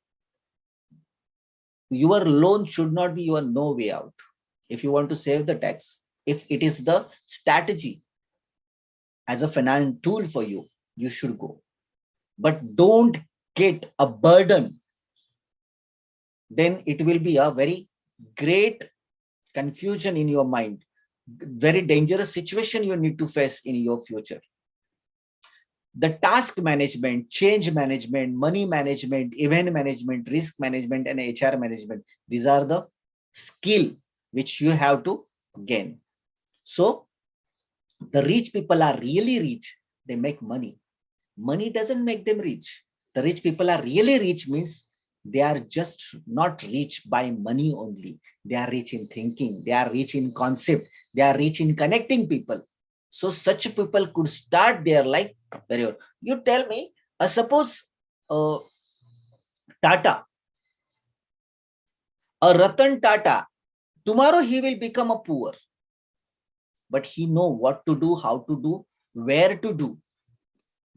your loan should not be your no way out. If you want to save the tax, if it is the strategy as a finance tool for you, you should go. But don't get a burden. Then it will be a very great confusion in your mind. Very dangerous situation you need to face in your future. The task management, change management, money management, event management, risk management, and HR management. These are the skill which you have to gain. So the rich people are really rich. They make money. Money doesn't make them rich. The rich people are really rich means they are just not rich by money only. They are rich in thinking. They are rich in concept. They are rich in connecting people. So such people could start their life very well. You tell me, suppose Tata, a Ratan Tata, tomorrow he will become a poor, but he know what to do, how to do, where to do.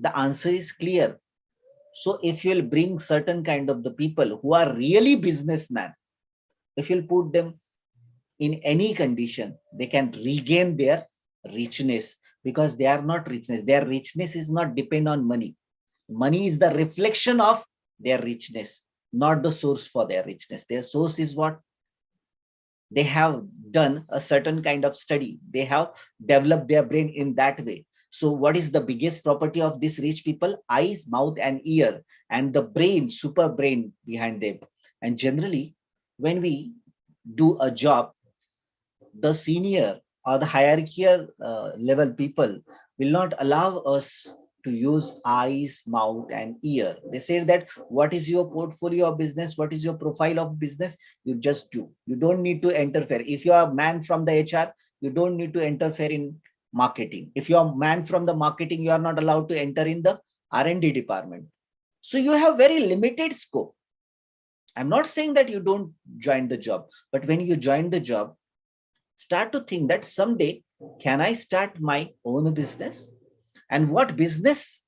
The answer is clear. So if you'll bring certain kind of the people who are really businessmen, if you'll put them in any condition, they can regain their richness, because they are not richness. Their richness is not depend on money. Money is the reflection of their richness, not the source for their richness. Their source is what? They have done a certain kind of study. They have developed their brain in that way. So what is the biggest property of these rich people? Eyes, mouth, and ear, and the brain, super brain behind them. And generally, when we do a job, the senior or the hierarchical level people will not allow us to use eyes, mouth, and ear. They say that what is your portfolio of business, what is your profile of business, you just do. You don't need to interfere. If you are a man from the HR, you don't need to interfere in marketing. If you are a man from the marketing, you are not allowed to enter in the R&D department. So you have very limited scope. I'm not saying that you don't join the job, but when you join the job, start to think that someday, can I start my own business? And what business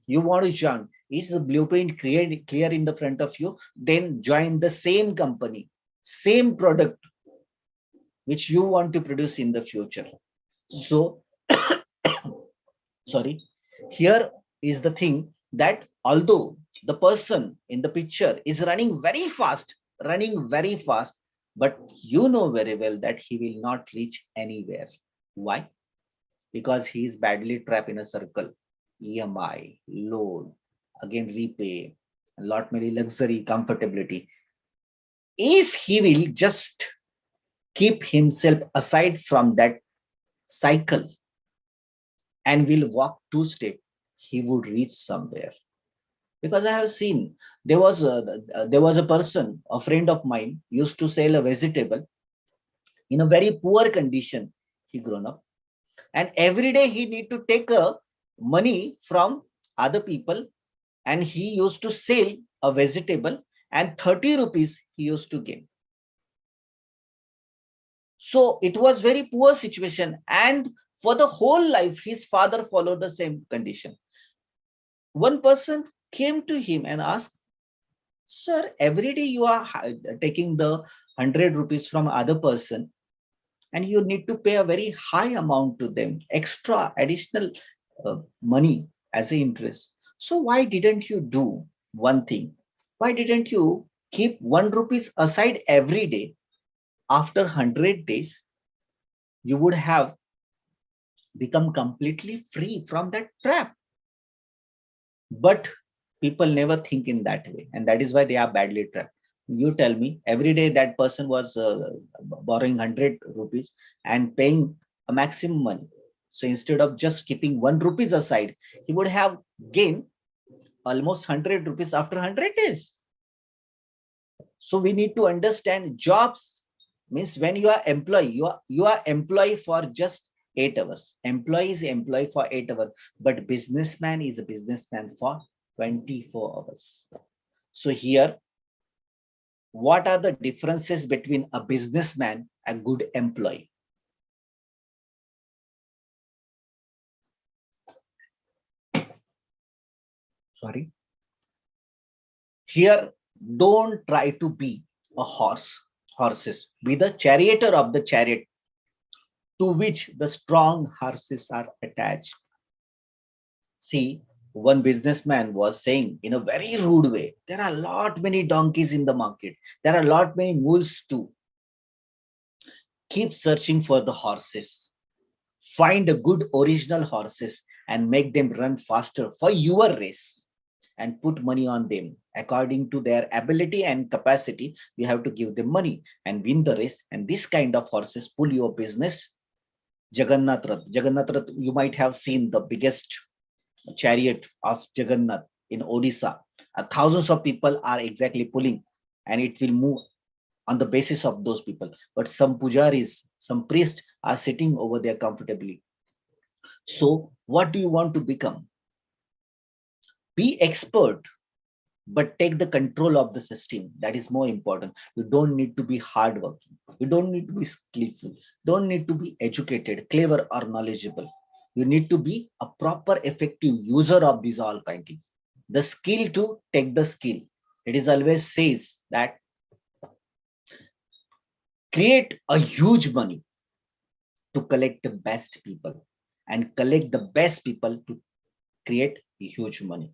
you want to join? Is the blueprint clear in the front of you? Then join the same company, same product which you want to produce in the future. So, sorry, here is the thing that although the person in the picture is running very fast, but you know very well that he will not reach anywhere. Why? Because he is badly trapped in a circle. EMI, loan, again repay, a lot many luxury, comfortability. If he will just keep himself aside from that cycle and will walk two steps, he would reach somewhere. Because I have seen there was a person, a friend of mine, used to sell a vegetable in a very poor condition. He grown up, and every day he need to take money from other people, and he used to sell a vegetable, and 30 rupees he used to gain. So it was very poor situation, and for the whole life his father followed the same condition. One person came to him and asked, sir, every day you are taking the 100 rupees from other person, and you need to pay a very high amount to them, extra additional money as an interest. So why didn't you do one thing? Why didn't you keep 1 rupees aside every day? After 100 days, you would have become completely free from that trap. But people never think in that way, and that is why they are badly trapped. You tell me, every day that person was borrowing 100 rupees and paying a maximum money. So instead of just keeping 1 rupees aside, he would have gained almost 100 rupees after 100 days. So we need to understand jobs means when you are employee, you are employee for just 8 hours. Employee is employee for 8 hours, but businessman is a businessman for 24 hours. So here, what are the differences between a businessman and a good employee? Sorry. Here, don't try to be a horses. Be the charioteer of the chariot to which the strong horses are attached. See, one businessman was saying in a very rude way, there are a lot many donkeys in the market. There are a lot many mules too. Keep searching for the horses. Find a good original horses and make them run faster for your race, and put money on them according to their ability and capacity. You have to give them money and win the race. And this kind of horses pull your business. Jagannath Rath. Jagannath Rath, you might have seen the biggest chariot of Jagannath in Odisha. Thousands of people are exactly pulling, and it will move on the basis of those people. But some pujaris, some priests are sitting over there comfortably. So what do you want to become? Be expert, but take the control of the system. That is more important. You don't need to be hardworking. You don't need to be skillful. Don't need to be educated, clever, or knowledgeable. You need to be a proper, effective user of these all kinds. The skill to take the skill. It is always says that create a huge money to collect the best people, and collect the best people to create a huge money.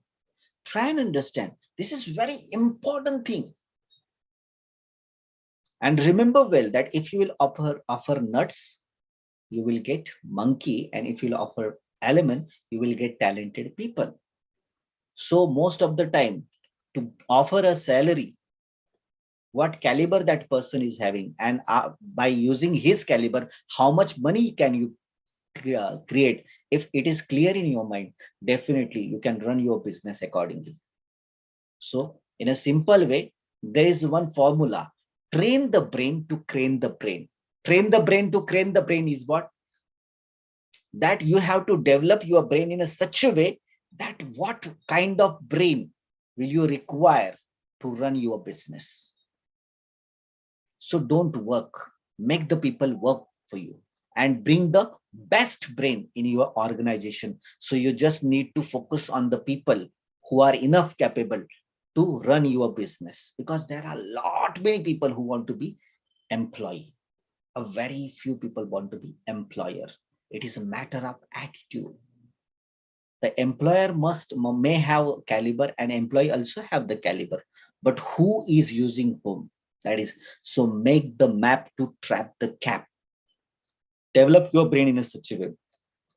Try and understand. This is very important thing. And remember well that if you will offer nuts, you will get monkey, and if you'll offer element, you will get talented people. So most of the time, to offer a salary what caliber that person is having, and by using his caliber, how much money can you create. If it is clear in your mind, definitely you can run your business accordingly. So in a simple way, there is one formula: train the brain to crane the brain. Train the brain to crane the brain is what? That you have to develop your brain in a such a way that what kind of brain will you require to run your business. So don't work, make the people work for you and bring the best brain in your organization. So you just need to focus on the people who are enough capable to run your business, because there are a lot many people who want to be employee. A very few people want to be employer. It is a matter of attitude. The employer may have caliber, and employee also have the caliber, but who is using whom? That is, so make the map to trap the cap. Develop your brain in a such a way.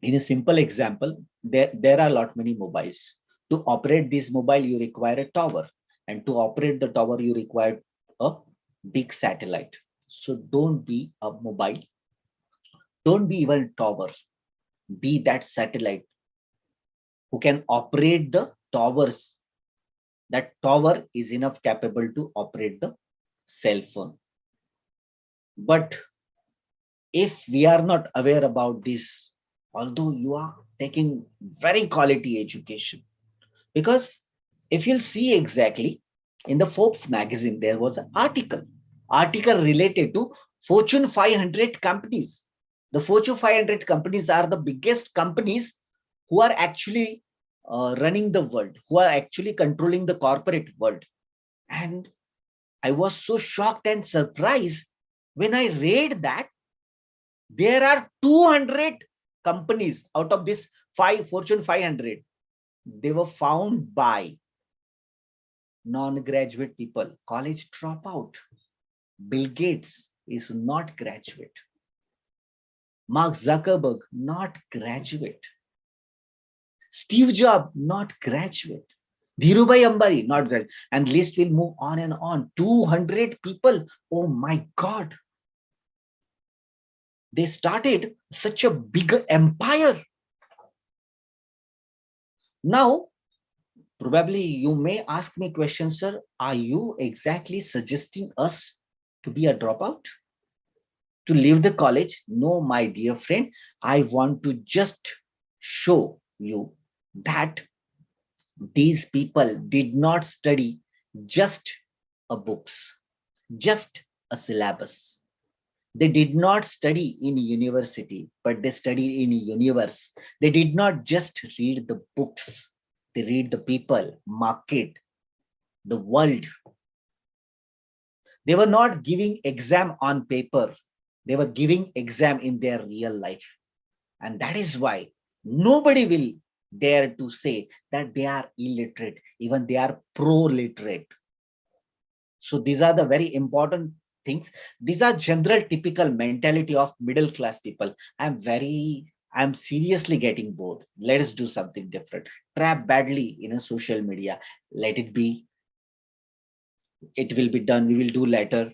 In a simple example, there are a lot many mobiles. To operate this mobile, you require a tower, and to operate the tower, you require a big satellite. So don't be a mobile, don't be even a tower, be that satellite who can operate the towers. That tower is enough capable to operate the cell phone. But if we are not aware about this, although you are taking very quality education, because if you'll see exactly in the Forbes magazine, there was an article related to Fortune 500 companies. The Fortune 500 companies are the biggest companies who are actually running the world, who are actually controlling the corporate world. And I was so shocked and surprised when I read that there are 200 companies out of this Fortune 500. They were found by non-graduate people, college dropout. Bill Gates is not graduate. Mark Zuckerberg, not graduate. Steve Jobs, not graduate. Dhirubhai Ambani, not graduate. And list will move on and on. 200 people. Oh my God. They started such a big empire. Now, probably you may ask me questions, sir. Are you exactly suggesting us to be a dropout? To leave the college? No, my dear friend. I want to just show you that these people did not study just a books, just a syllabus. They did not study in university, but they studied in universe. They did not just read the books. They read the people, market, the world. They were not giving exam on paper. They were giving exam in their real life. And that is why nobody will dare to say that they are illiterate. Even they are pro-literate. So these are the very important things. These are general typical mentality of middle class people. I'm seriously getting bored. Let us do something different. Trap badly in a social media. Let it be. It will be done. We will do later.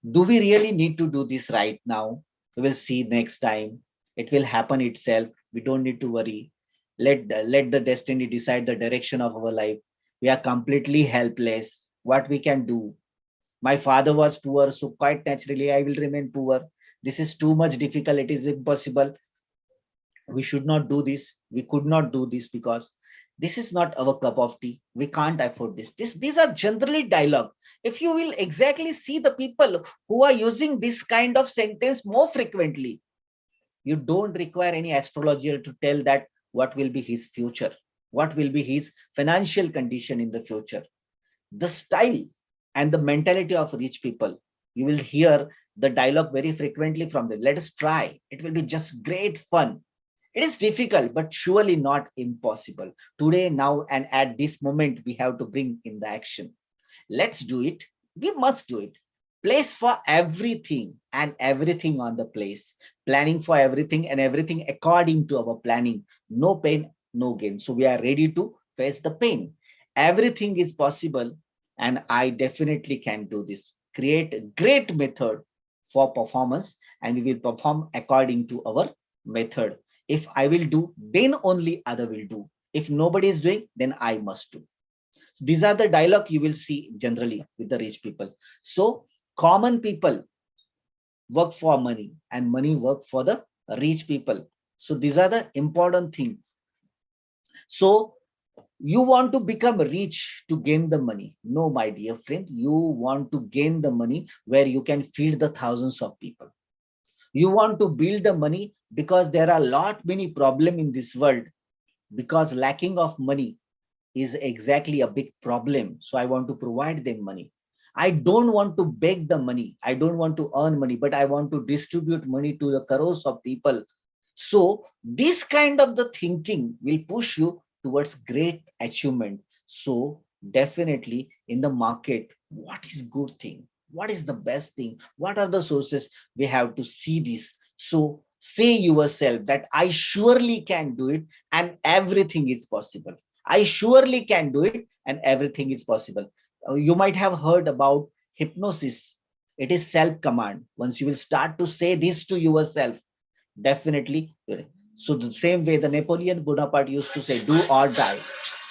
Do we really need to do this right now? We will see next time. It will happen itself. We don't need to worry. Let the destiny decide the direction of our life. We are completely helpless. What we can do? My father was poor, so quite naturally I will remain poor. This is too much difficult. It is impossible. We should not do this. We could not do this because this is not our cup of tea. We can't afford this. These are generally dialogue. If you will exactly see the people who are using this kind of sentence more frequently, you don't require any astrologer to tell that what will be his future, what will be his financial condition in the future. The style and the mentality of rich people, you will hear the dialogue very frequently from them. Let us try. It will be just great fun. It is difficult, but surely not impossible. Today, now, and at this moment, we have to bring in the action. Let's do it. We must do it. Place for everything and everything on the place. Planning for everything and everything according to our planning. No pain, no gain. So we are ready to face the pain. Everything is possible and I definitely can do this. Create a great method for performance, and we will perform according to our method. If I will do, then only other will do. If nobody is doing, then I must do. These are the dialogue you will see generally with the rich people. So common people work for money and money work for the rich people. So these are the important things. So you want to become rich to gain the money? No, my dear friend, you want to gain the money where you can feed the thousands of people. You want to build the money because there are a lot many problem in this world, because lacking of money is exactly a big problem. So I want to provide them money. I don't want to beg the money. I don't want to earn money, but I want to distribute money to the crores of people. So this kind of the thinking will push you towards great achievement. So definitely in the market, what is good thing? What is the best thing? What are the sources? We have to see this. So say yourself that I surely can do it and everything is possible. I surely can do it and everything is possible. You might have heard about hypnosis. It is self command. Once you will start to say this to yourself, definitely. So the same way the Napoleon Bonaparte used to say, do or die.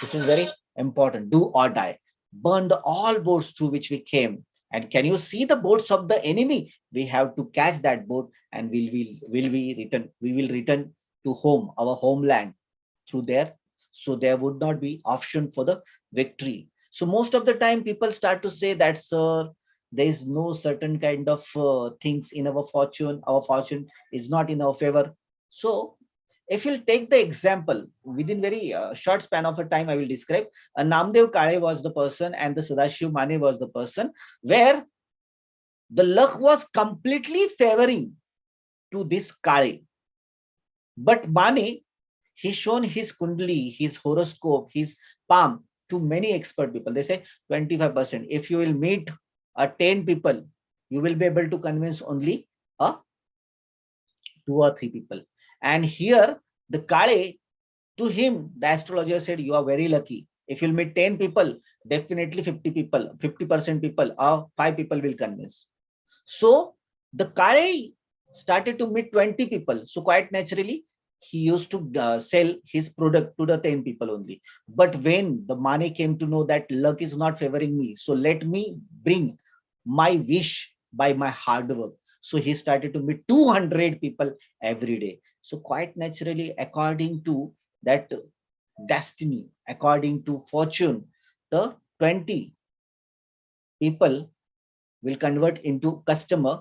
This is very important. Do or die. Burn the all boats through which we came. And can you see the boats of the enemy? We have to catch that boat and will we return? We will return to home, our homeland through there. So there would not be option for the victory. So most of the time people start to say that, sir, there is no certain kind of things in our fortune is not in our favor. So if you'll take the example within very short span of a time, I will describe. Namdev Kale was the person and the Sadashiv Mane was the person where the luck was completely favoring to this Kale. But Mane, he's shown his kundli, his horoscope, his palm to many expert people. They say 25%. If you will meet 10 people, you will be able to convince only 2 or 3 people. And here the Kale, to him, the astrologer said, you are very lucky. If you'll meet 10 people, definitely 50 people, 50% people or 5 people will convince. So the Kale started to meet 20 people. So quite naturally, he used to sell his product to the 10 people only. But when the Mane came to know that luck is not favoring me, so let me bring my wish by my hard work. So he started to meet 200 people every day. So quite naturally, according to that destiny, according to fortune, the 20 people will convert into customer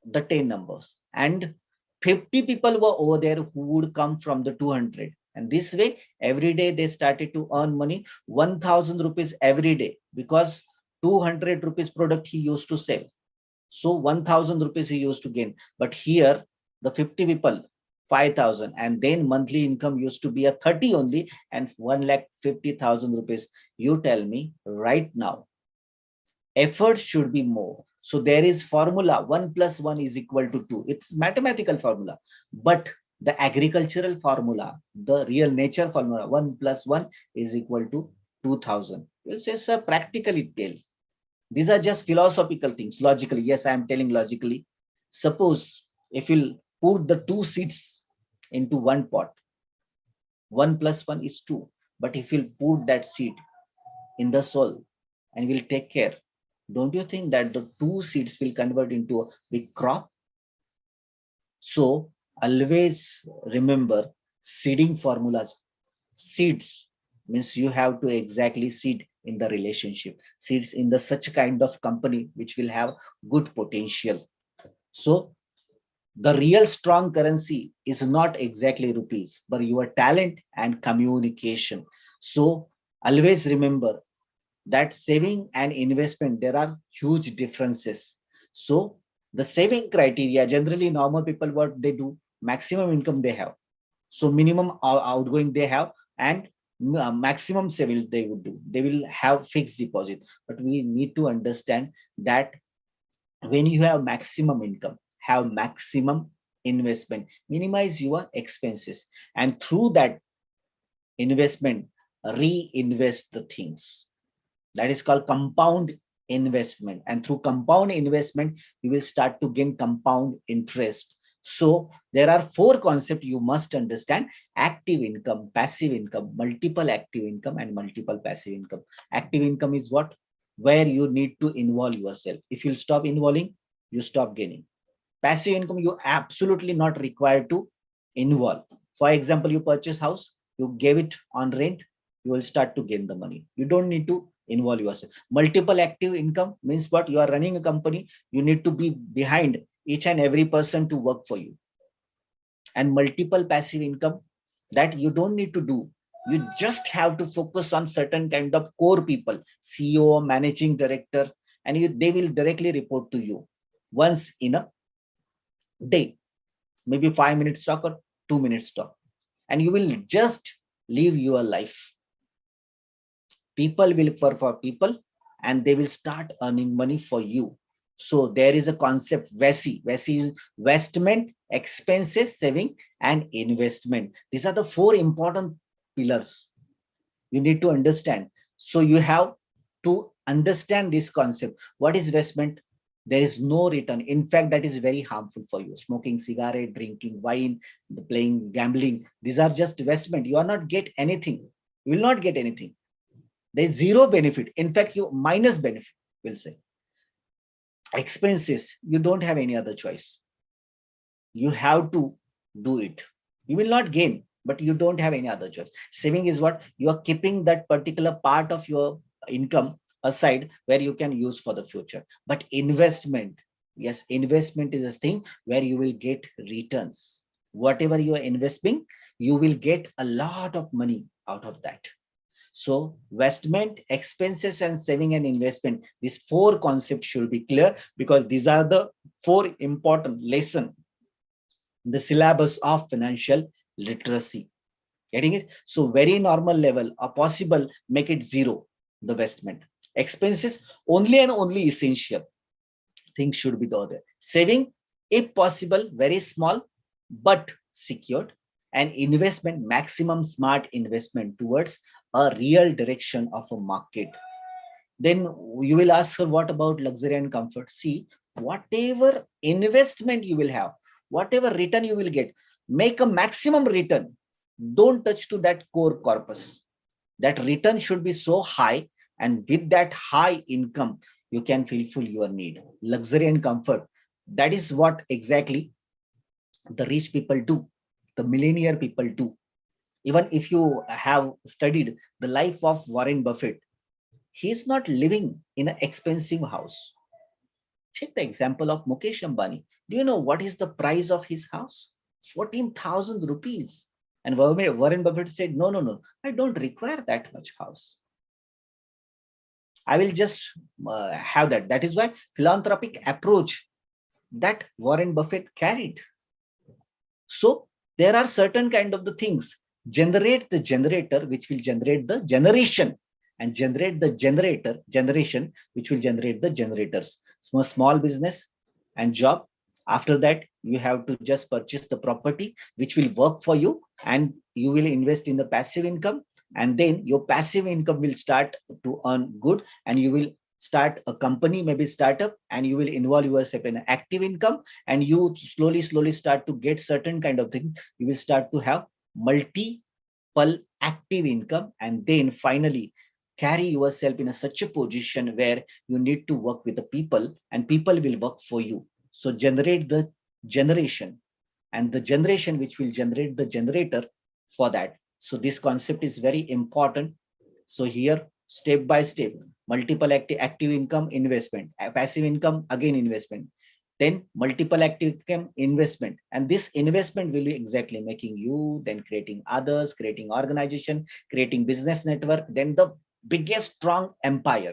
the 10 numbers, and 50 people were over there who would come from the 200. And this way every day they started to earn money 1000 rupees every day, because 200 rupees product he used to sell. So 1000 rupees he used to gain. But here the 50 people 5000, and then monthly income used to be a 30 only, and 1,50,000 rupees. You tell me right now, effort should be more. So there is formula 1 plus 1 is equal to 2. It's mathematical formula, but the agricultural formula, the real nature formula, 1 plus 1 is equal to 2000. You'll say, sir, practically tell. These are just philosophical things. Logically, yes, I am telling logically. Suppose if you put the 2 seeds into one pot, 1 plus 1 is 2. But if you put that seed in the soil and will take care, don't you think that the 2 seeds will convert into a big crop? So always remember seeding formulas. Seeds means you have to exactly seed in the relationship, seeds in the such kind of company which will have good potential. So the real strong currency is not exactly rupees, but your talent and communication. So always remember that saving and investment, there are huge differences. So the saving criteria, generally normal people, what they do, maximum income they have, so minimum outgoing they have, and maximum savings they would do, they will have fixed deposit. But we need to understand that when you have maximum income, have maximum investment, minimize your expenses, and through that investment reinvest the things. That is called compound investment. And through compound investment, you will start to gain compound interest. So there are four concepts you must understand: active income, passive income, multiple active income, and multiple passive income. Active income is what? Where you need to involve yourself. If you stop involving, you stop gaining. Passive income, you absolutely not required to involve. For example, you purchase house, you gave it on rent, you will start to gain the money. You don't need to involve yourself. Multiple active income means what? You are running a company, you need to be behind each and every person to work for you. And multiple passive income, that you don't need to do. You just have to focus on certain kind of core people, CEO, managing director, and they will directly report to you once in a day, maybe 5 minutes talk or 2 minutes talk, and you will just live your life. People will work for people, and they will start earning money for you. So there is a concept VESI. VESI is investment, expenses, saving, and investment. These are the four important pillars you need to understand. So you have to understand this concept. What is investment? There is no return. In fact, that is very harmful for you. Smoking cigarette, drinking wine, playing, gambling. These are just investment. You are not get anything. You will not get anything. There is zero benefit. In fact, you minus benefit, we'll say. Expenses, you don't have any other choice. You have to do it. You will not gain, but you don't have any other choice. Saving is what? You are keeping that particular part of your income aside where you can use for the future. But investment, yes, investment is a thing where you will get returns. Whatever you are investing, you will get a lot of money out of that. So investment, expenses, and saving and investment, these four concepts should be clear, because these are the four important lessons in the syllabus of financial literacy. Getting it? So very normal level or possible, make it zero, the investment. Expenses, only and only essential things should be there. Saving, if possible, very small but secured. And investment, maximum smart investment towards a real direction of a market. Then you will ask her, what about luxury and comfort? See, whatever investment you will have, whatever return you will get, make a maximum return. Don't touch to that core corpus. That return should be so high, and with that high income, you can fulfill your need. Luxury and comfort, that is what exactly the rich people do, the millionaire people do. Even if you have studied the life of Warren Buffett, he is not living in an expensive house. Check the example of Mukesh Ambani. Do you know what is the price of his house? 14,000 rupees. And Warren Buffett said, no, no, no, I don't require that much house. I will just have that. That is why philanthropic approach that Warren Buffett carried. So there are certain kind of the things. Generate the generator, which will generate the generation, and generate the generation, which will generate the generators. Small business and job. After that, you have to just purchase the property, which will work for you, and you will invest in the passive income. And then your passive income will start to earn good, and you will start a company, maybe startup, and you will involve yourself in active income, and you slowly start to get certain kind of things. You will start to have multiple active income, and then finally carry yourself in such a position where you need to work with the people, and people will work for you. So generate the generation, and the generation which will generate the generator for that. So this concept is very important. So here, step by step, multiple active income, investment, passive income, again investment, then multiple active income, investment. And this investment will be exactly making you, then creating others, creating organization, creating business network, then the biggest strong empire.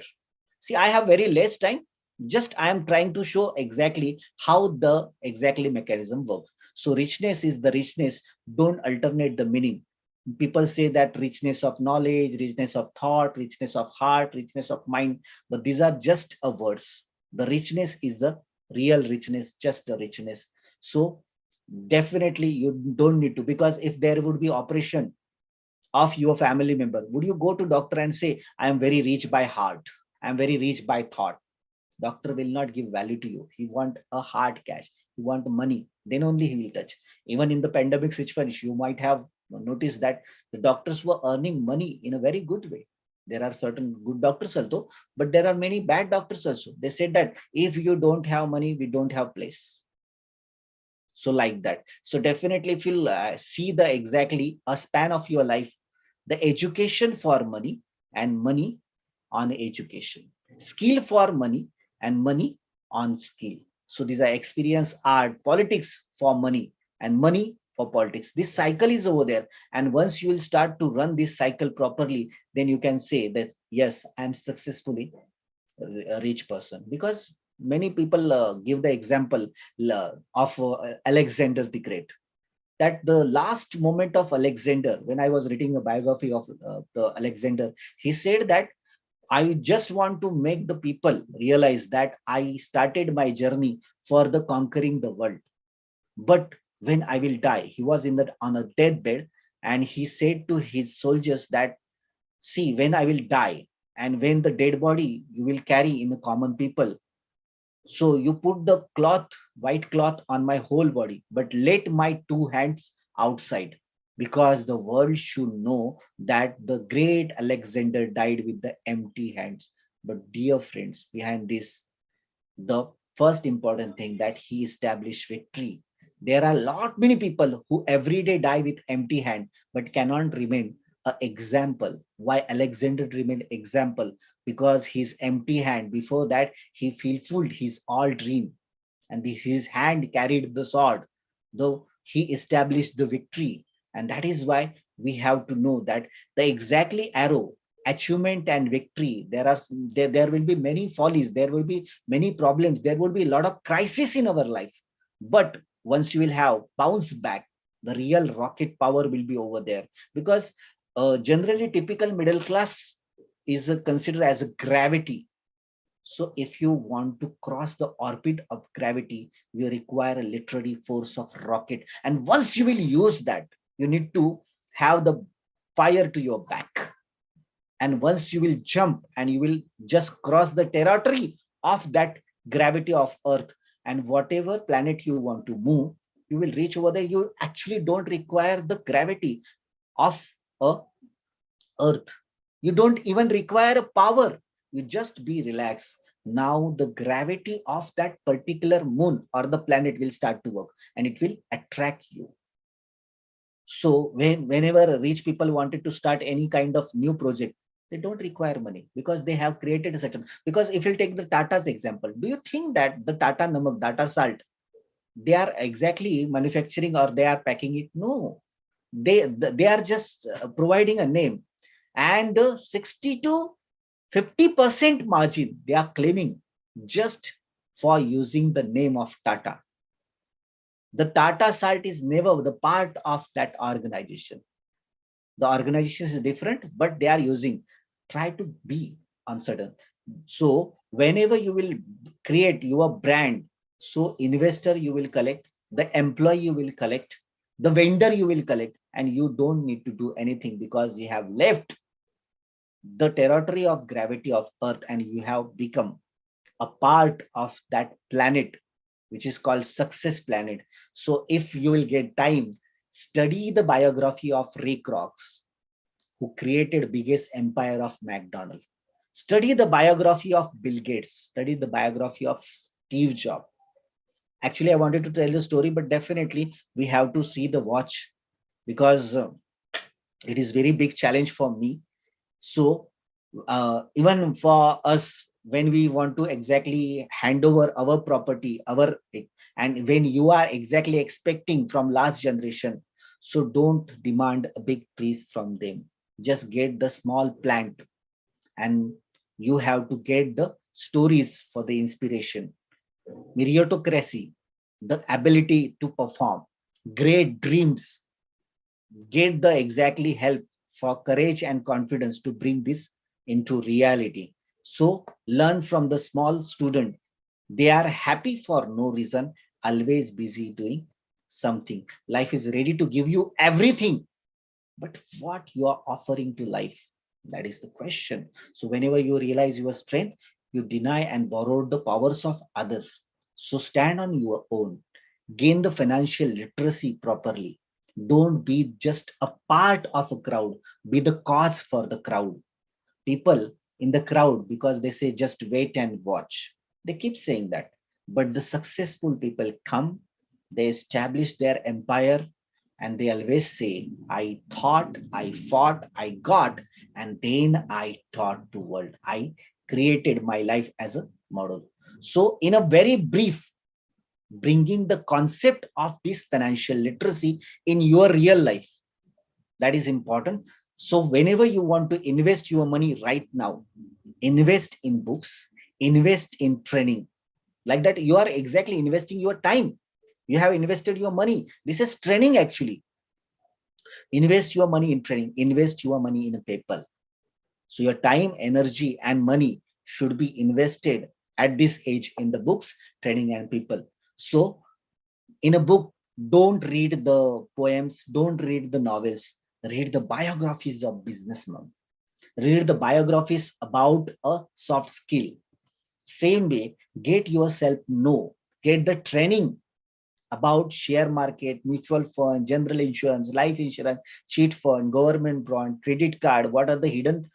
See, I have very less time. Just I am trying to show exactly how the exactly mechanism works. So richness is the richness. Don't alternate the meaning. People say that richness of knowledge, richness of thought, richness of heart, richness of mind, but these are just a words. The richness is the real richness, just a richness. So definitely you don't need to, because if there would be operation of your family member, would you go to doctor and say, I am very rich by heart, I am very rich by thought? Doctor will not give value to you. He want a hard cash. He want money. Then only he will touch. Even in the pandemic situation, you might have noticed that the doctors were earning money in a very good way. There are certain good doctors also, but there are many bad doctors also. They said that if you don't have money, we don't have place. So like that. So definitely, if you see the exactly a span of your life, the education for money and money on education, skill for money and money on skill. So these are experience, art, politics for money and money for politics. This cycle is over there. And once you will start to run this cycle properly, then you can say that, yes, I'm successfully a rich person. Because many people give the example of Alexander the Great, that the last moment of Alexander, when I was reading a biography of the Alexander, he said that I just want to make the people realize that I started my journey for the conquering the world. But when I will die, he was on a deathbed, and he said to his soldiers that, see, when I will die, and when the dead body you will carry in the common people, so you put the cloth, white cloth on my whole body, but let my two hands outside, because the world should know that the great Alexander died with the empty hands. But dear friends, behind this, the first important thing that he established victory. There are a lot many people who every day die with empty hand, but cannot remain an example. Why Alexander remained example? Because his empty hand, before that he fulfilled his all dream, and his hand carried the sword, though he established the victory. And that is why we have to know that the exactly arrow, achievement and victory, there will be many follies, there will be many problems, there will be a lot of crisis in our life. But once you will have bounce back, the real rocket power will be over there. Because generally typical middle class is considered as a gravity. So if you want to cross the orbit of gravity, you require a literary force of rocket. And once you will use that, you need to have the fire to your back. And once you will jump and you will just cross the territory of that gravity of Earth, and whatever planet you want to move, you will reach over there. You actually don't require the gravity of a Earth. You don't even require a power. You just be relaxed. Now the gravity of that particular moon or the planet will start to work, and it will attract you. So whenever rich people wanted to start any kind of new project, they don't require money, because they have created a certain. Because if you take the Tata's example, do you think that the Tata Namak, Tata salt, they are exactly manufacturing or they are packing it? No, they are just providing a name, and 60 to 50% margin they are claiming just for using the name of Tata. The Tata salt is never the part of that organization. The organization is different, but they are using. Try to be uncertain. So whenever you will create your brand, so investor you will collect, the employee you will collect, the vendor you will collect, and you don't need to do anything, because you have left the territory of gravity of Earth, and you have become a part of that planet, which is called success planet. So if you will get time, study the biography of Ray Kroc, who created biggest empire of McDonald. Study the biography of Bill Gates. Study the biography of Steve Jobs. Actually, I wanted to tell the story, but definitely we have to see the watch, because it is very big challenge for me. So even for us, when we want to exactly hand over our property, and when you are exactly expecting from last generation, so don't demand a big trees from them. Just get the small plant, and you have to get the stories for the inspiration. Meritocracy, the ability to perform, great dreams, get the exactly help for courage and confidence to bring this into reality. So learn from the small student. They are happy for no reason, always busy doing something. Life is ready to give you everything, but what you are offering to life. That is the question. So whenever you realize your strength, you deny and borrow the powers of others. So stand on your own, gain the financial literacy properly. Don't be just a part of a crowd, be the cause for the crowd. People in the crowd, because they say just wait and watch, they keep saying that. But the successful people come, they establish their empire, and they always say, I thought, I fought, I got, and then I taught the world. I created my life as a model. So in a very brief, bringing the concept of this financial literacy in your real life, that is important. So whenever you want to invest your money right now, invest in books, invest in training. Like that, you are exactly investing your time. You have invested your money. This is training actually. Invest your money in training, invest your money in PayPal. So your time, energy, and money should be invested at this age in the books, training, and people. So in a book, don't read the poems, don't read the novels, read the biographies of businessmen, read the biographies about a soft skill. Same way, get yourself know, get the training about share market, mutual fund, general insurance, life insurance, cheat fund, government bond, credit card. What are the hidden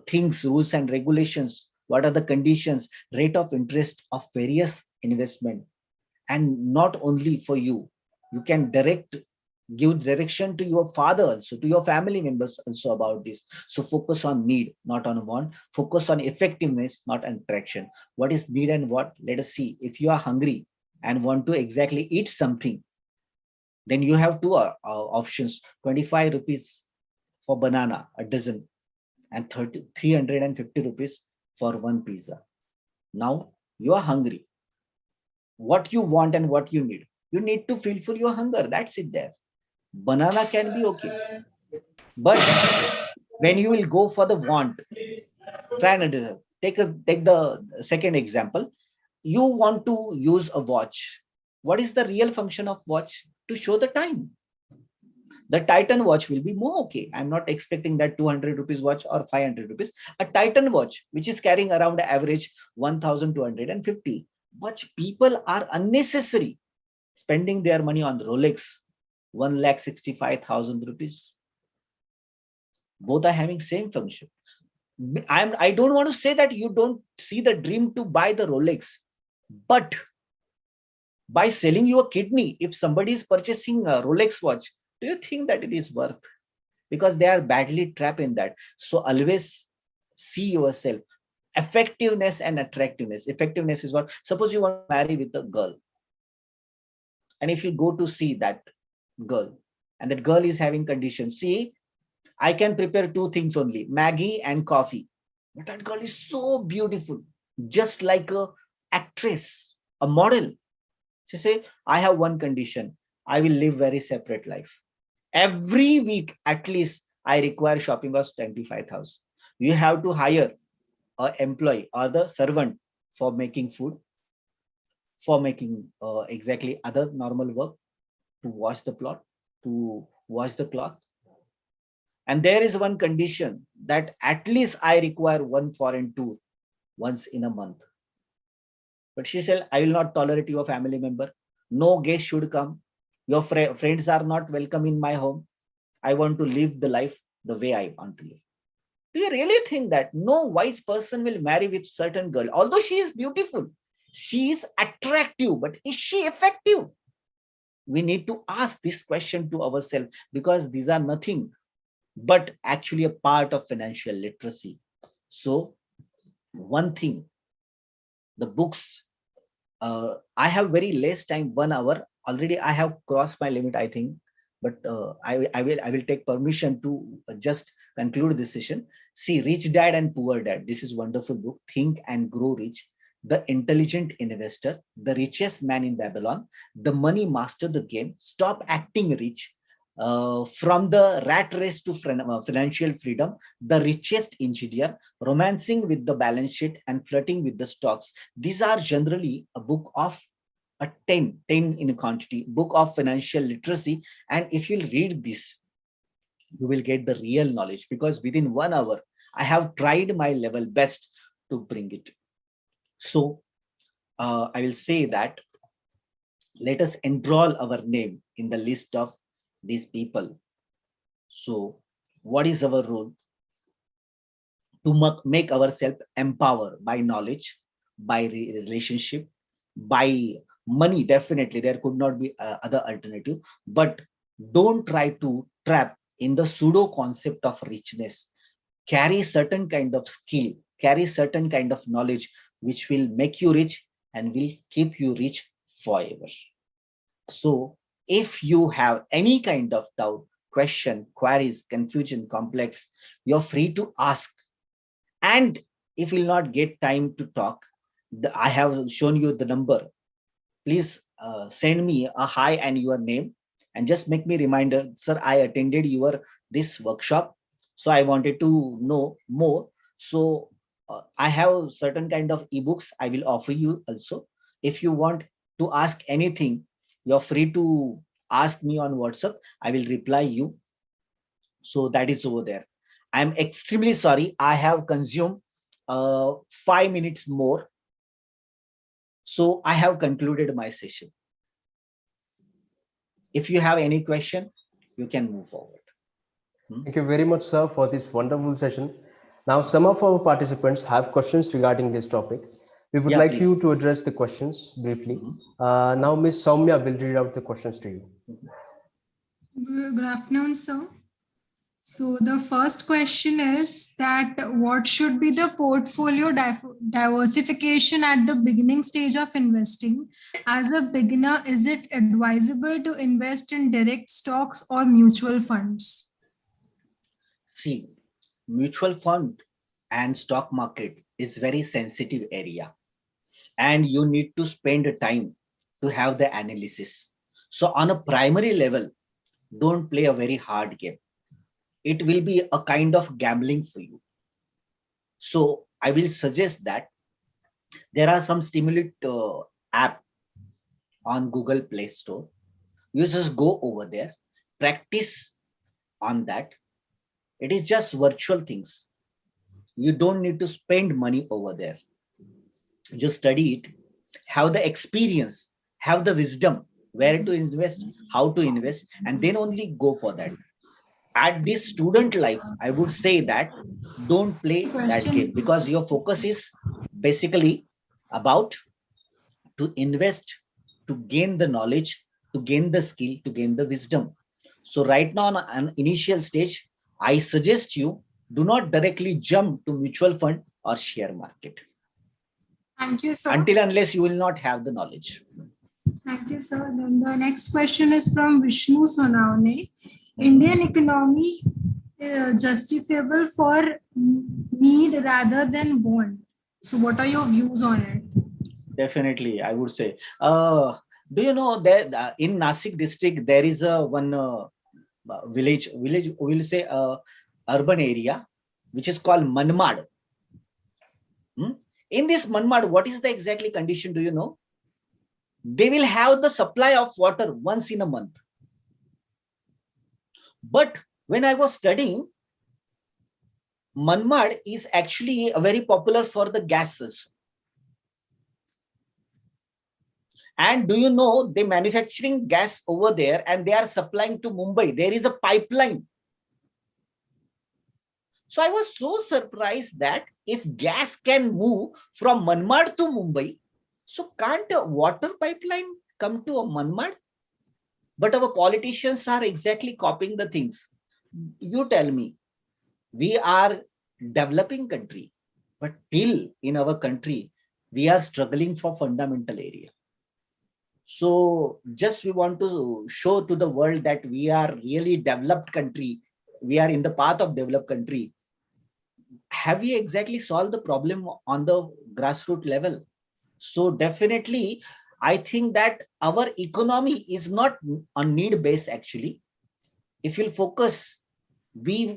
things, rules and regulations? What are the conditions, rate of interest of various investment? And not only for you, you can give direction to your father also, to your family members also about this. So focus on need, not on want. Focus on effectiveness, not on attraction. What is need and what? Let us see. If you are hungry and want to exactly eat something, then you have two options: 25 rupees for banana a dozen, and 350 rupees for one pizza. Now you are hungry. What you want and what you need? You need to fulfill your hunger. That's it there. Banana can be okay, but when you will go for the want, try and take the second example. You want to use a watch. What is the real function of watch? To show the time. The Titan watch will be more okay. I'm not expecting that 200 rupees watch or 500 rupees. A Titan watch, which is carrying around average 1250. But people are unnecessary spending their money on Rolex, 1,65,000 rupees. Both are having same function. I don't want to say that you don't see the dream to buy the Rolex, but by selling your kidney, if somebody is purchasing a Rolex watch, do you think that it is worth? Because they are badly trapped in that. So always see yourself. Effectiveness and attractiveness. Effectiveness is what? Suppose you want to marry with a girl, and if you go to see that girl, and that girl is having conditions, see, I can prepare two things only, Maggie and coffee. But that girl is so beautiful, just like a actress, a model. She say, I have one condition. I will live very separate life. Every week, at least, I require shopping of 25,000. You have to hire an employee or the servant for making food, for making exactly other normal work, to wash the plot, to wash the cloth. And there is one condition that at least I require one foreign tour once in a month. But she said, I will not tolerate your family member. No guest should come. Your friends are not welcome in my home. I want to live the life the way I want to live. Do you really think that no wise person will marry with certain girl? Although she is beautiful, she is attractive, but is she effective? We need to ask this question to ourselves, because these are nothing but actually a part of financial literacy. So one thing, the books, I have very less time, 1 hour. Already I have crossed my limit, I think, but I will take permission to just conclude this session. See, Rich Dad and Poor Dad. This is wonderful book. Think and Grow Rich. The Intelligent Investor, The Richest Man in Babylon, The Money Master the Game, Stop Acting Rich, from the rat race to financial freedom, The Richest Engineer, Romancing with the Balance Sheet, and Flirting with the Stocks. These are generally a book of a 10 in quantity, book of financial literacy. And if you read this, you will get the real knowledge, because within 1 hour, I have tried my level best to bring it. So I will say that let us enroll our name in the list of these people. So what is our role? To make ourselves empower by knowledge, by relationship, by money. Definitely there could not be other alternative, but don't try to trap in the pseudo concept of richness. Carry certain kind of skill, carry certain kind of knowledge, which will make you rich and will keep you rich forever. So if you have any kind of doubt, question, queries, confusion, complex, you're free to ask. And if you'll not get time to talk, I have shown you the number. Please send me a hi and your name, and just make me reminder, sir, I attended your this workshop, so I wanted to know more. So I have certain kind of ebooks I will offer you also. If you want to ask anything, you're free to ask me on WhatsApp. I will reply you. So that is over there. I'm extremely sorry. I have consumed 5 minutes more. So I have concluded my session. If you have any question, you can move forward. Thank you very much, sir, for this wonderful session. Now, some of our participants have questions regarding this topic. We would Yeah, like you please. to address the questions briefly. Now, Ms. Soumya will read out the questions to you. Good afternoon, sir. So the first question is that what should be the portfolio diversification at the beginning stage of investing? As a beginner, is it advisable to invest in direct stocks or mutual funds? See, mutual fund and stock market is very sensitive area, and you need to spend time to have the analysis. So on a primary level, don't play a very hard game. It will be a kind of gambling for you. So I will suggest that there are some stimulant app on Google Play Store. You just go over there, practice on that. It is just virtual things. You don't need to spend money over there. Just study it, have the experience, have the wisdom, where to invest, how to invest, and then only go for that. At this student life, I would say that don't play that game, because your focus is basically about to invest, to gain the knowledge, to gain the skill, to gain the wisdom. So right now on an initial stage, I suggest you do not directly jump to mutual fund or share market. Thank you, sir. Until unless you will not have the knowledge. Thank you, sir. Then the next question is from Vishnu Sonawane. Indian economy justifiable for need rather than want. So what are your views on it? Definitely, I would say. Do you know that in Nasik district, there is a one village, we'll say urban area, which is called Manmad. In this Manmad, what is the exactly condition? Do you know? They will have the supply of water once in a month. But when I was studying, Manmad is actually very popular for the gases. And do you know they manufacturing gas over there and they are supplying to Mumbai? There is a pipeline. So I was so surprised that if gas can move from Manmad to Mumbai, so can't a water pipeline come to a Manmad? But our politicians are exactly copying the things. You tell me, we are developing country, but till in our country, we are struggling for fundamental area. So just we want to show to the world that we are really developed country. We are in the path of developed country. Have we exactly solved the problem on the grassroots level? So definitely, I think that our economy is not on need base actually. If you focus, we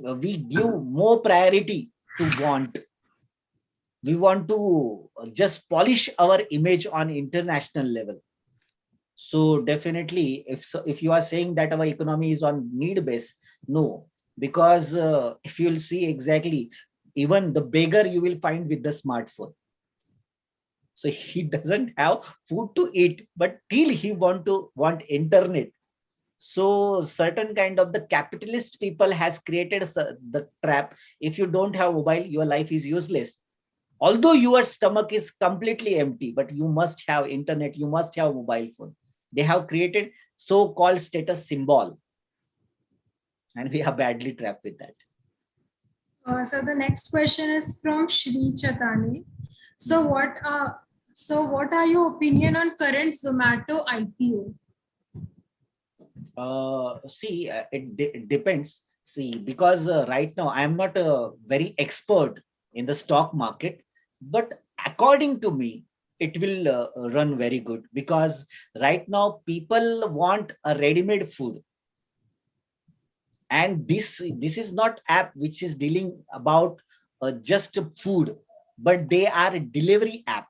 give more priority to want. We want to just polish our image on international level. So definitely, if you are saying that our economy is on need base, no, because if you'll see exactly, even the beggar you will find with the smartphone. So he doesn't have food to eat, but still he want internet. So certain kind of the capitalist people has created the trap. If you don't have mobile, your life is useless. Although your stomach is completely empty, but you must have internet, you must have mobile phone. They have created so-called status symbol, and we are badly trapped with that. So the next question is from Shri Chatani. So what are your opinion on current Zomato IPO? See, it depends. See, because right now I am not a very expert in the stock market, but according to me, it will run very good, because right now people want a ready-made food, and this is not app which is dealing about just food, but they are a delivery app.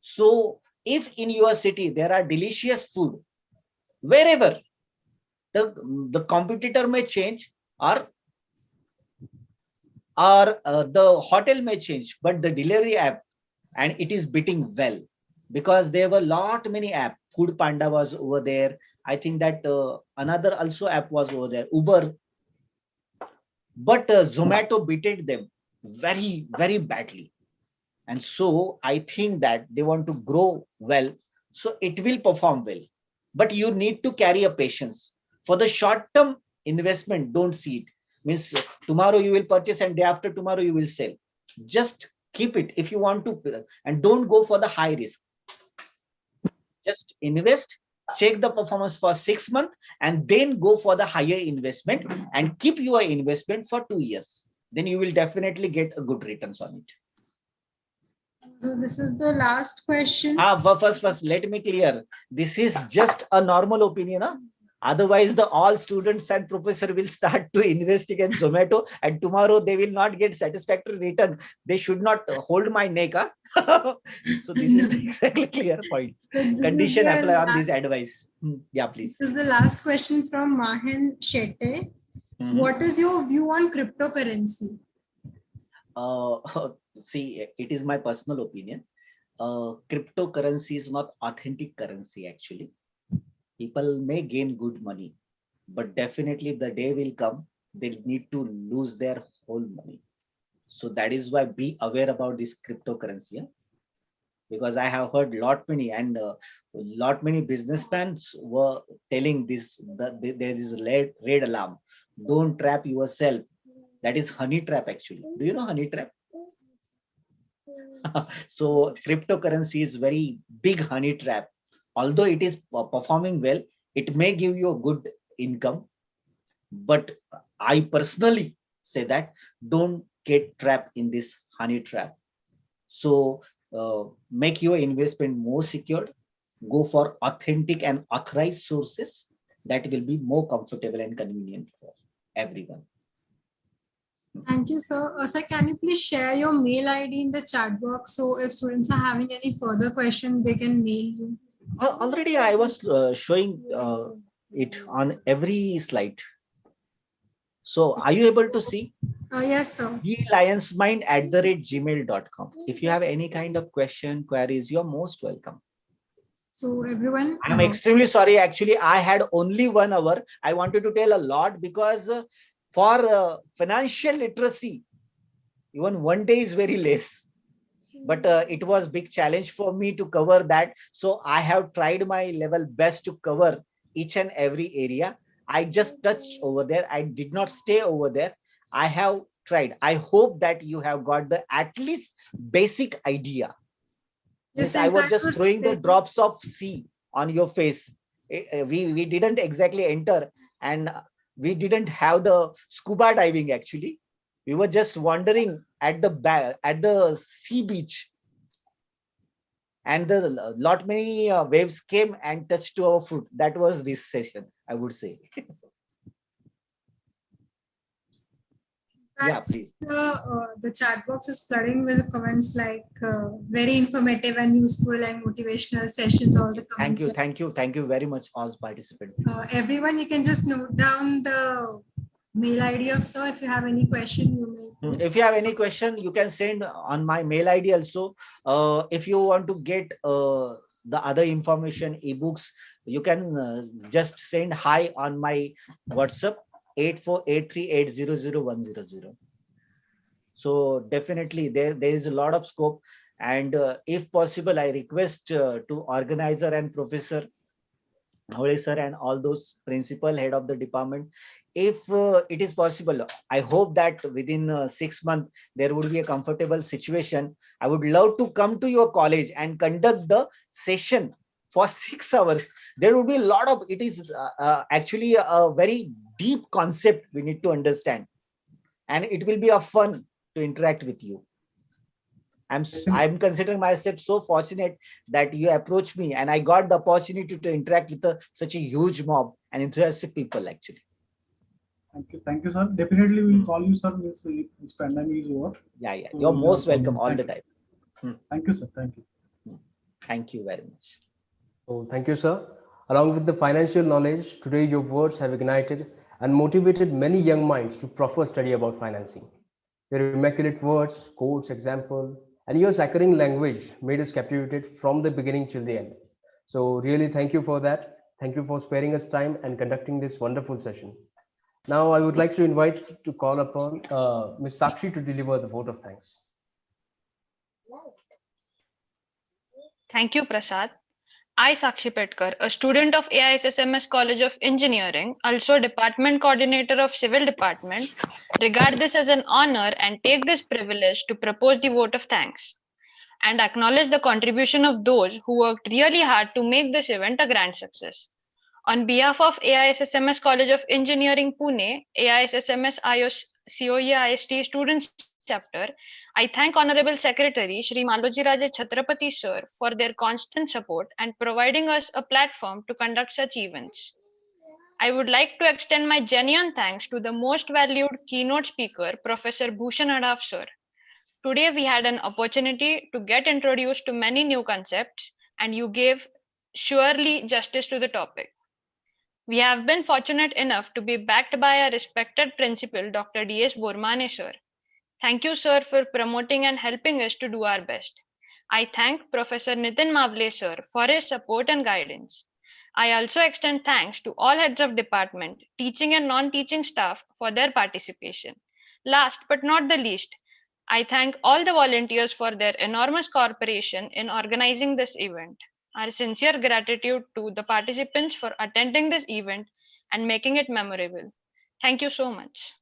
So if in your city there are delicious food, wherever the competitor may change, or the hotel may change, but the delivery app, and it is beating well, because there were lot many app. Food Panda was over there. I think that another also app was over there, Uber, but Zomato beated them very badly. And so I think that they want to grow well, so it will perform well. But you need to carry a patience. For the short term investment, don't see it. Means tomorrow you will purchase and day after tomorrow you will sell. Just keep it if you want to, and don't go for the high risk. Just invest, check the performance for 6 months, and then go for the higher investment, and keep your investment for 2 years. Then you will definitely get a good returns on it. So this is the last question. First, let me clear. This is just a normal opinion. Huh? Otherwise, the all students and professor will start to investing in Zomato, and tomorrow they will not get satisfactory return. They should not hold my neck. Huh? So this is exactly clear point. So this Condition is the apply on last- this advice. Yeah, please. This is the last question from Mahin Shete. What is your view on cryptocurrency? See, it is my personal opinion. Cryptocurrency is not authentic currency actually. People may gain good money, but definitely the day will come, they need to lose their whole money. So that is why be aware about this cryptocurrency. Yeah? Because I have heard lot many businessmen were telling this, that there is a red alarm. Don't trap yourself. That is honey trap actually. Do you know honey trap? So cryptocurrency is very big honey trap. Although it is performing well, it may give you a good income, but I personally say that don't get trapped in this honey trap. So make your investment more secured, go for authentic and authorized sources. That will be more comfortable and convenient for everyone. Thank you, sir. Sir, can you please share your mail ID in the chat box? So if students are having any further question, they can mail you. Already I was showing it on every slide. So are you able to see? Yes, sir. lionsmind@gmail.com. If you have any kind of question, queries, you're most welcome. So everyone, I'm extremely sorry. Actually, I had only 1 hour. I wanted to tell a lot, because for financial literacy, even 1 day is very less. But it was big challenge for me to cover that. So I have tried my level best to cover each and every area. I just touched over there. I did not stay over there. I have tried. I hope that you have got the at least basic idea. yes, I was that just throwing the very- drops of sea on your face. We didn't exactly enter, and we didn't have the scuba diving actually. We were just wandering at the sea beach, and the lot many waves came and touched to our foot. That was this session, I would say. Yeah, That's, please. the chat box is flooding with comments like very informative and useful and motivational sessions. All the Thank comments. you very much, all participants. Everyone, you can just note down the mail ID of sir. If you have any question, you may post. If you have any question, you can send on my mail ID also. If you want to get the other information, ebooks, you can just send hi on my WhatsApp 8483800100. So definitely there is a lot of scope, and if possible, I request to organizer and professor Hole sir and all those principal head of the department, if it is possible, I hope that within 6 months there would be a comfortable situation. I would love to come to your college and conduct the session for 6 hours. There would be a lot of, it is actually a very deep concept we need to understand, and it will be a fun to interact with you. I'm considering myself so fortunate that you approached me and I got the opportunity to interact with such a huge mob and enthusiastic people actually. Thank you, sir. Definitely we'll call you, sir, once this pandemic is over. Yeah, So you're we'll most call you. welcome all the Thank time. you. Thank you, sir. Thank you. Thank you very much. So thank you, sir. Along with the financial knowledge, today your words have ignited and motivated many young minds to proper study about financing. Your immaculate words, quotes, example, and your saccharine language made us captivated from the beginning till the end. So really thank you for that. Thank you for sparing us time and conducting this wonderful session. Now I would like to invite to call upon Ms. Sakshi to deliver the vote of thanks. Thank you, Prasad. I, Sakshi Petkar, a student of AISSMS College of Engineering, also Department Coordinator of Civil Department, regard this as an honor and take this privilege to propose the vote of thanks and acknowledge the contribution of those who worked really hard to make this event a grand success. On behalf of AISSMS College of Engineering, Pune, AISSMS COE IST Students Chapter, I thank Honorable Secretary Shri Maloji Raje Chhatrapati Sir for their constant support and providing us a platform to conduct such events. I would like to extend my genuine thanks to the most valued keynote speaker, Professor Bhushan Adhav Sir. Today we had an opportunity to get introduced to many new concepts, and you gave surely justice to the topic. We have been fortunate enough to be backed by a respected principal, Dr. D.S. Bormane Sir. Thank you, sir, for promoting and helping us to do our best. I thank Professor Nitin Mavle, sir, for his support and guidance. I also extend thanks to all heads of department, teaching and non-teaching staff for their participation. Last but not the least, I thank all the volunteers for their enormous cooperation in organizing this event. Our sincere gratitude to the participants for attending this event and making it memorable. Thank you so much.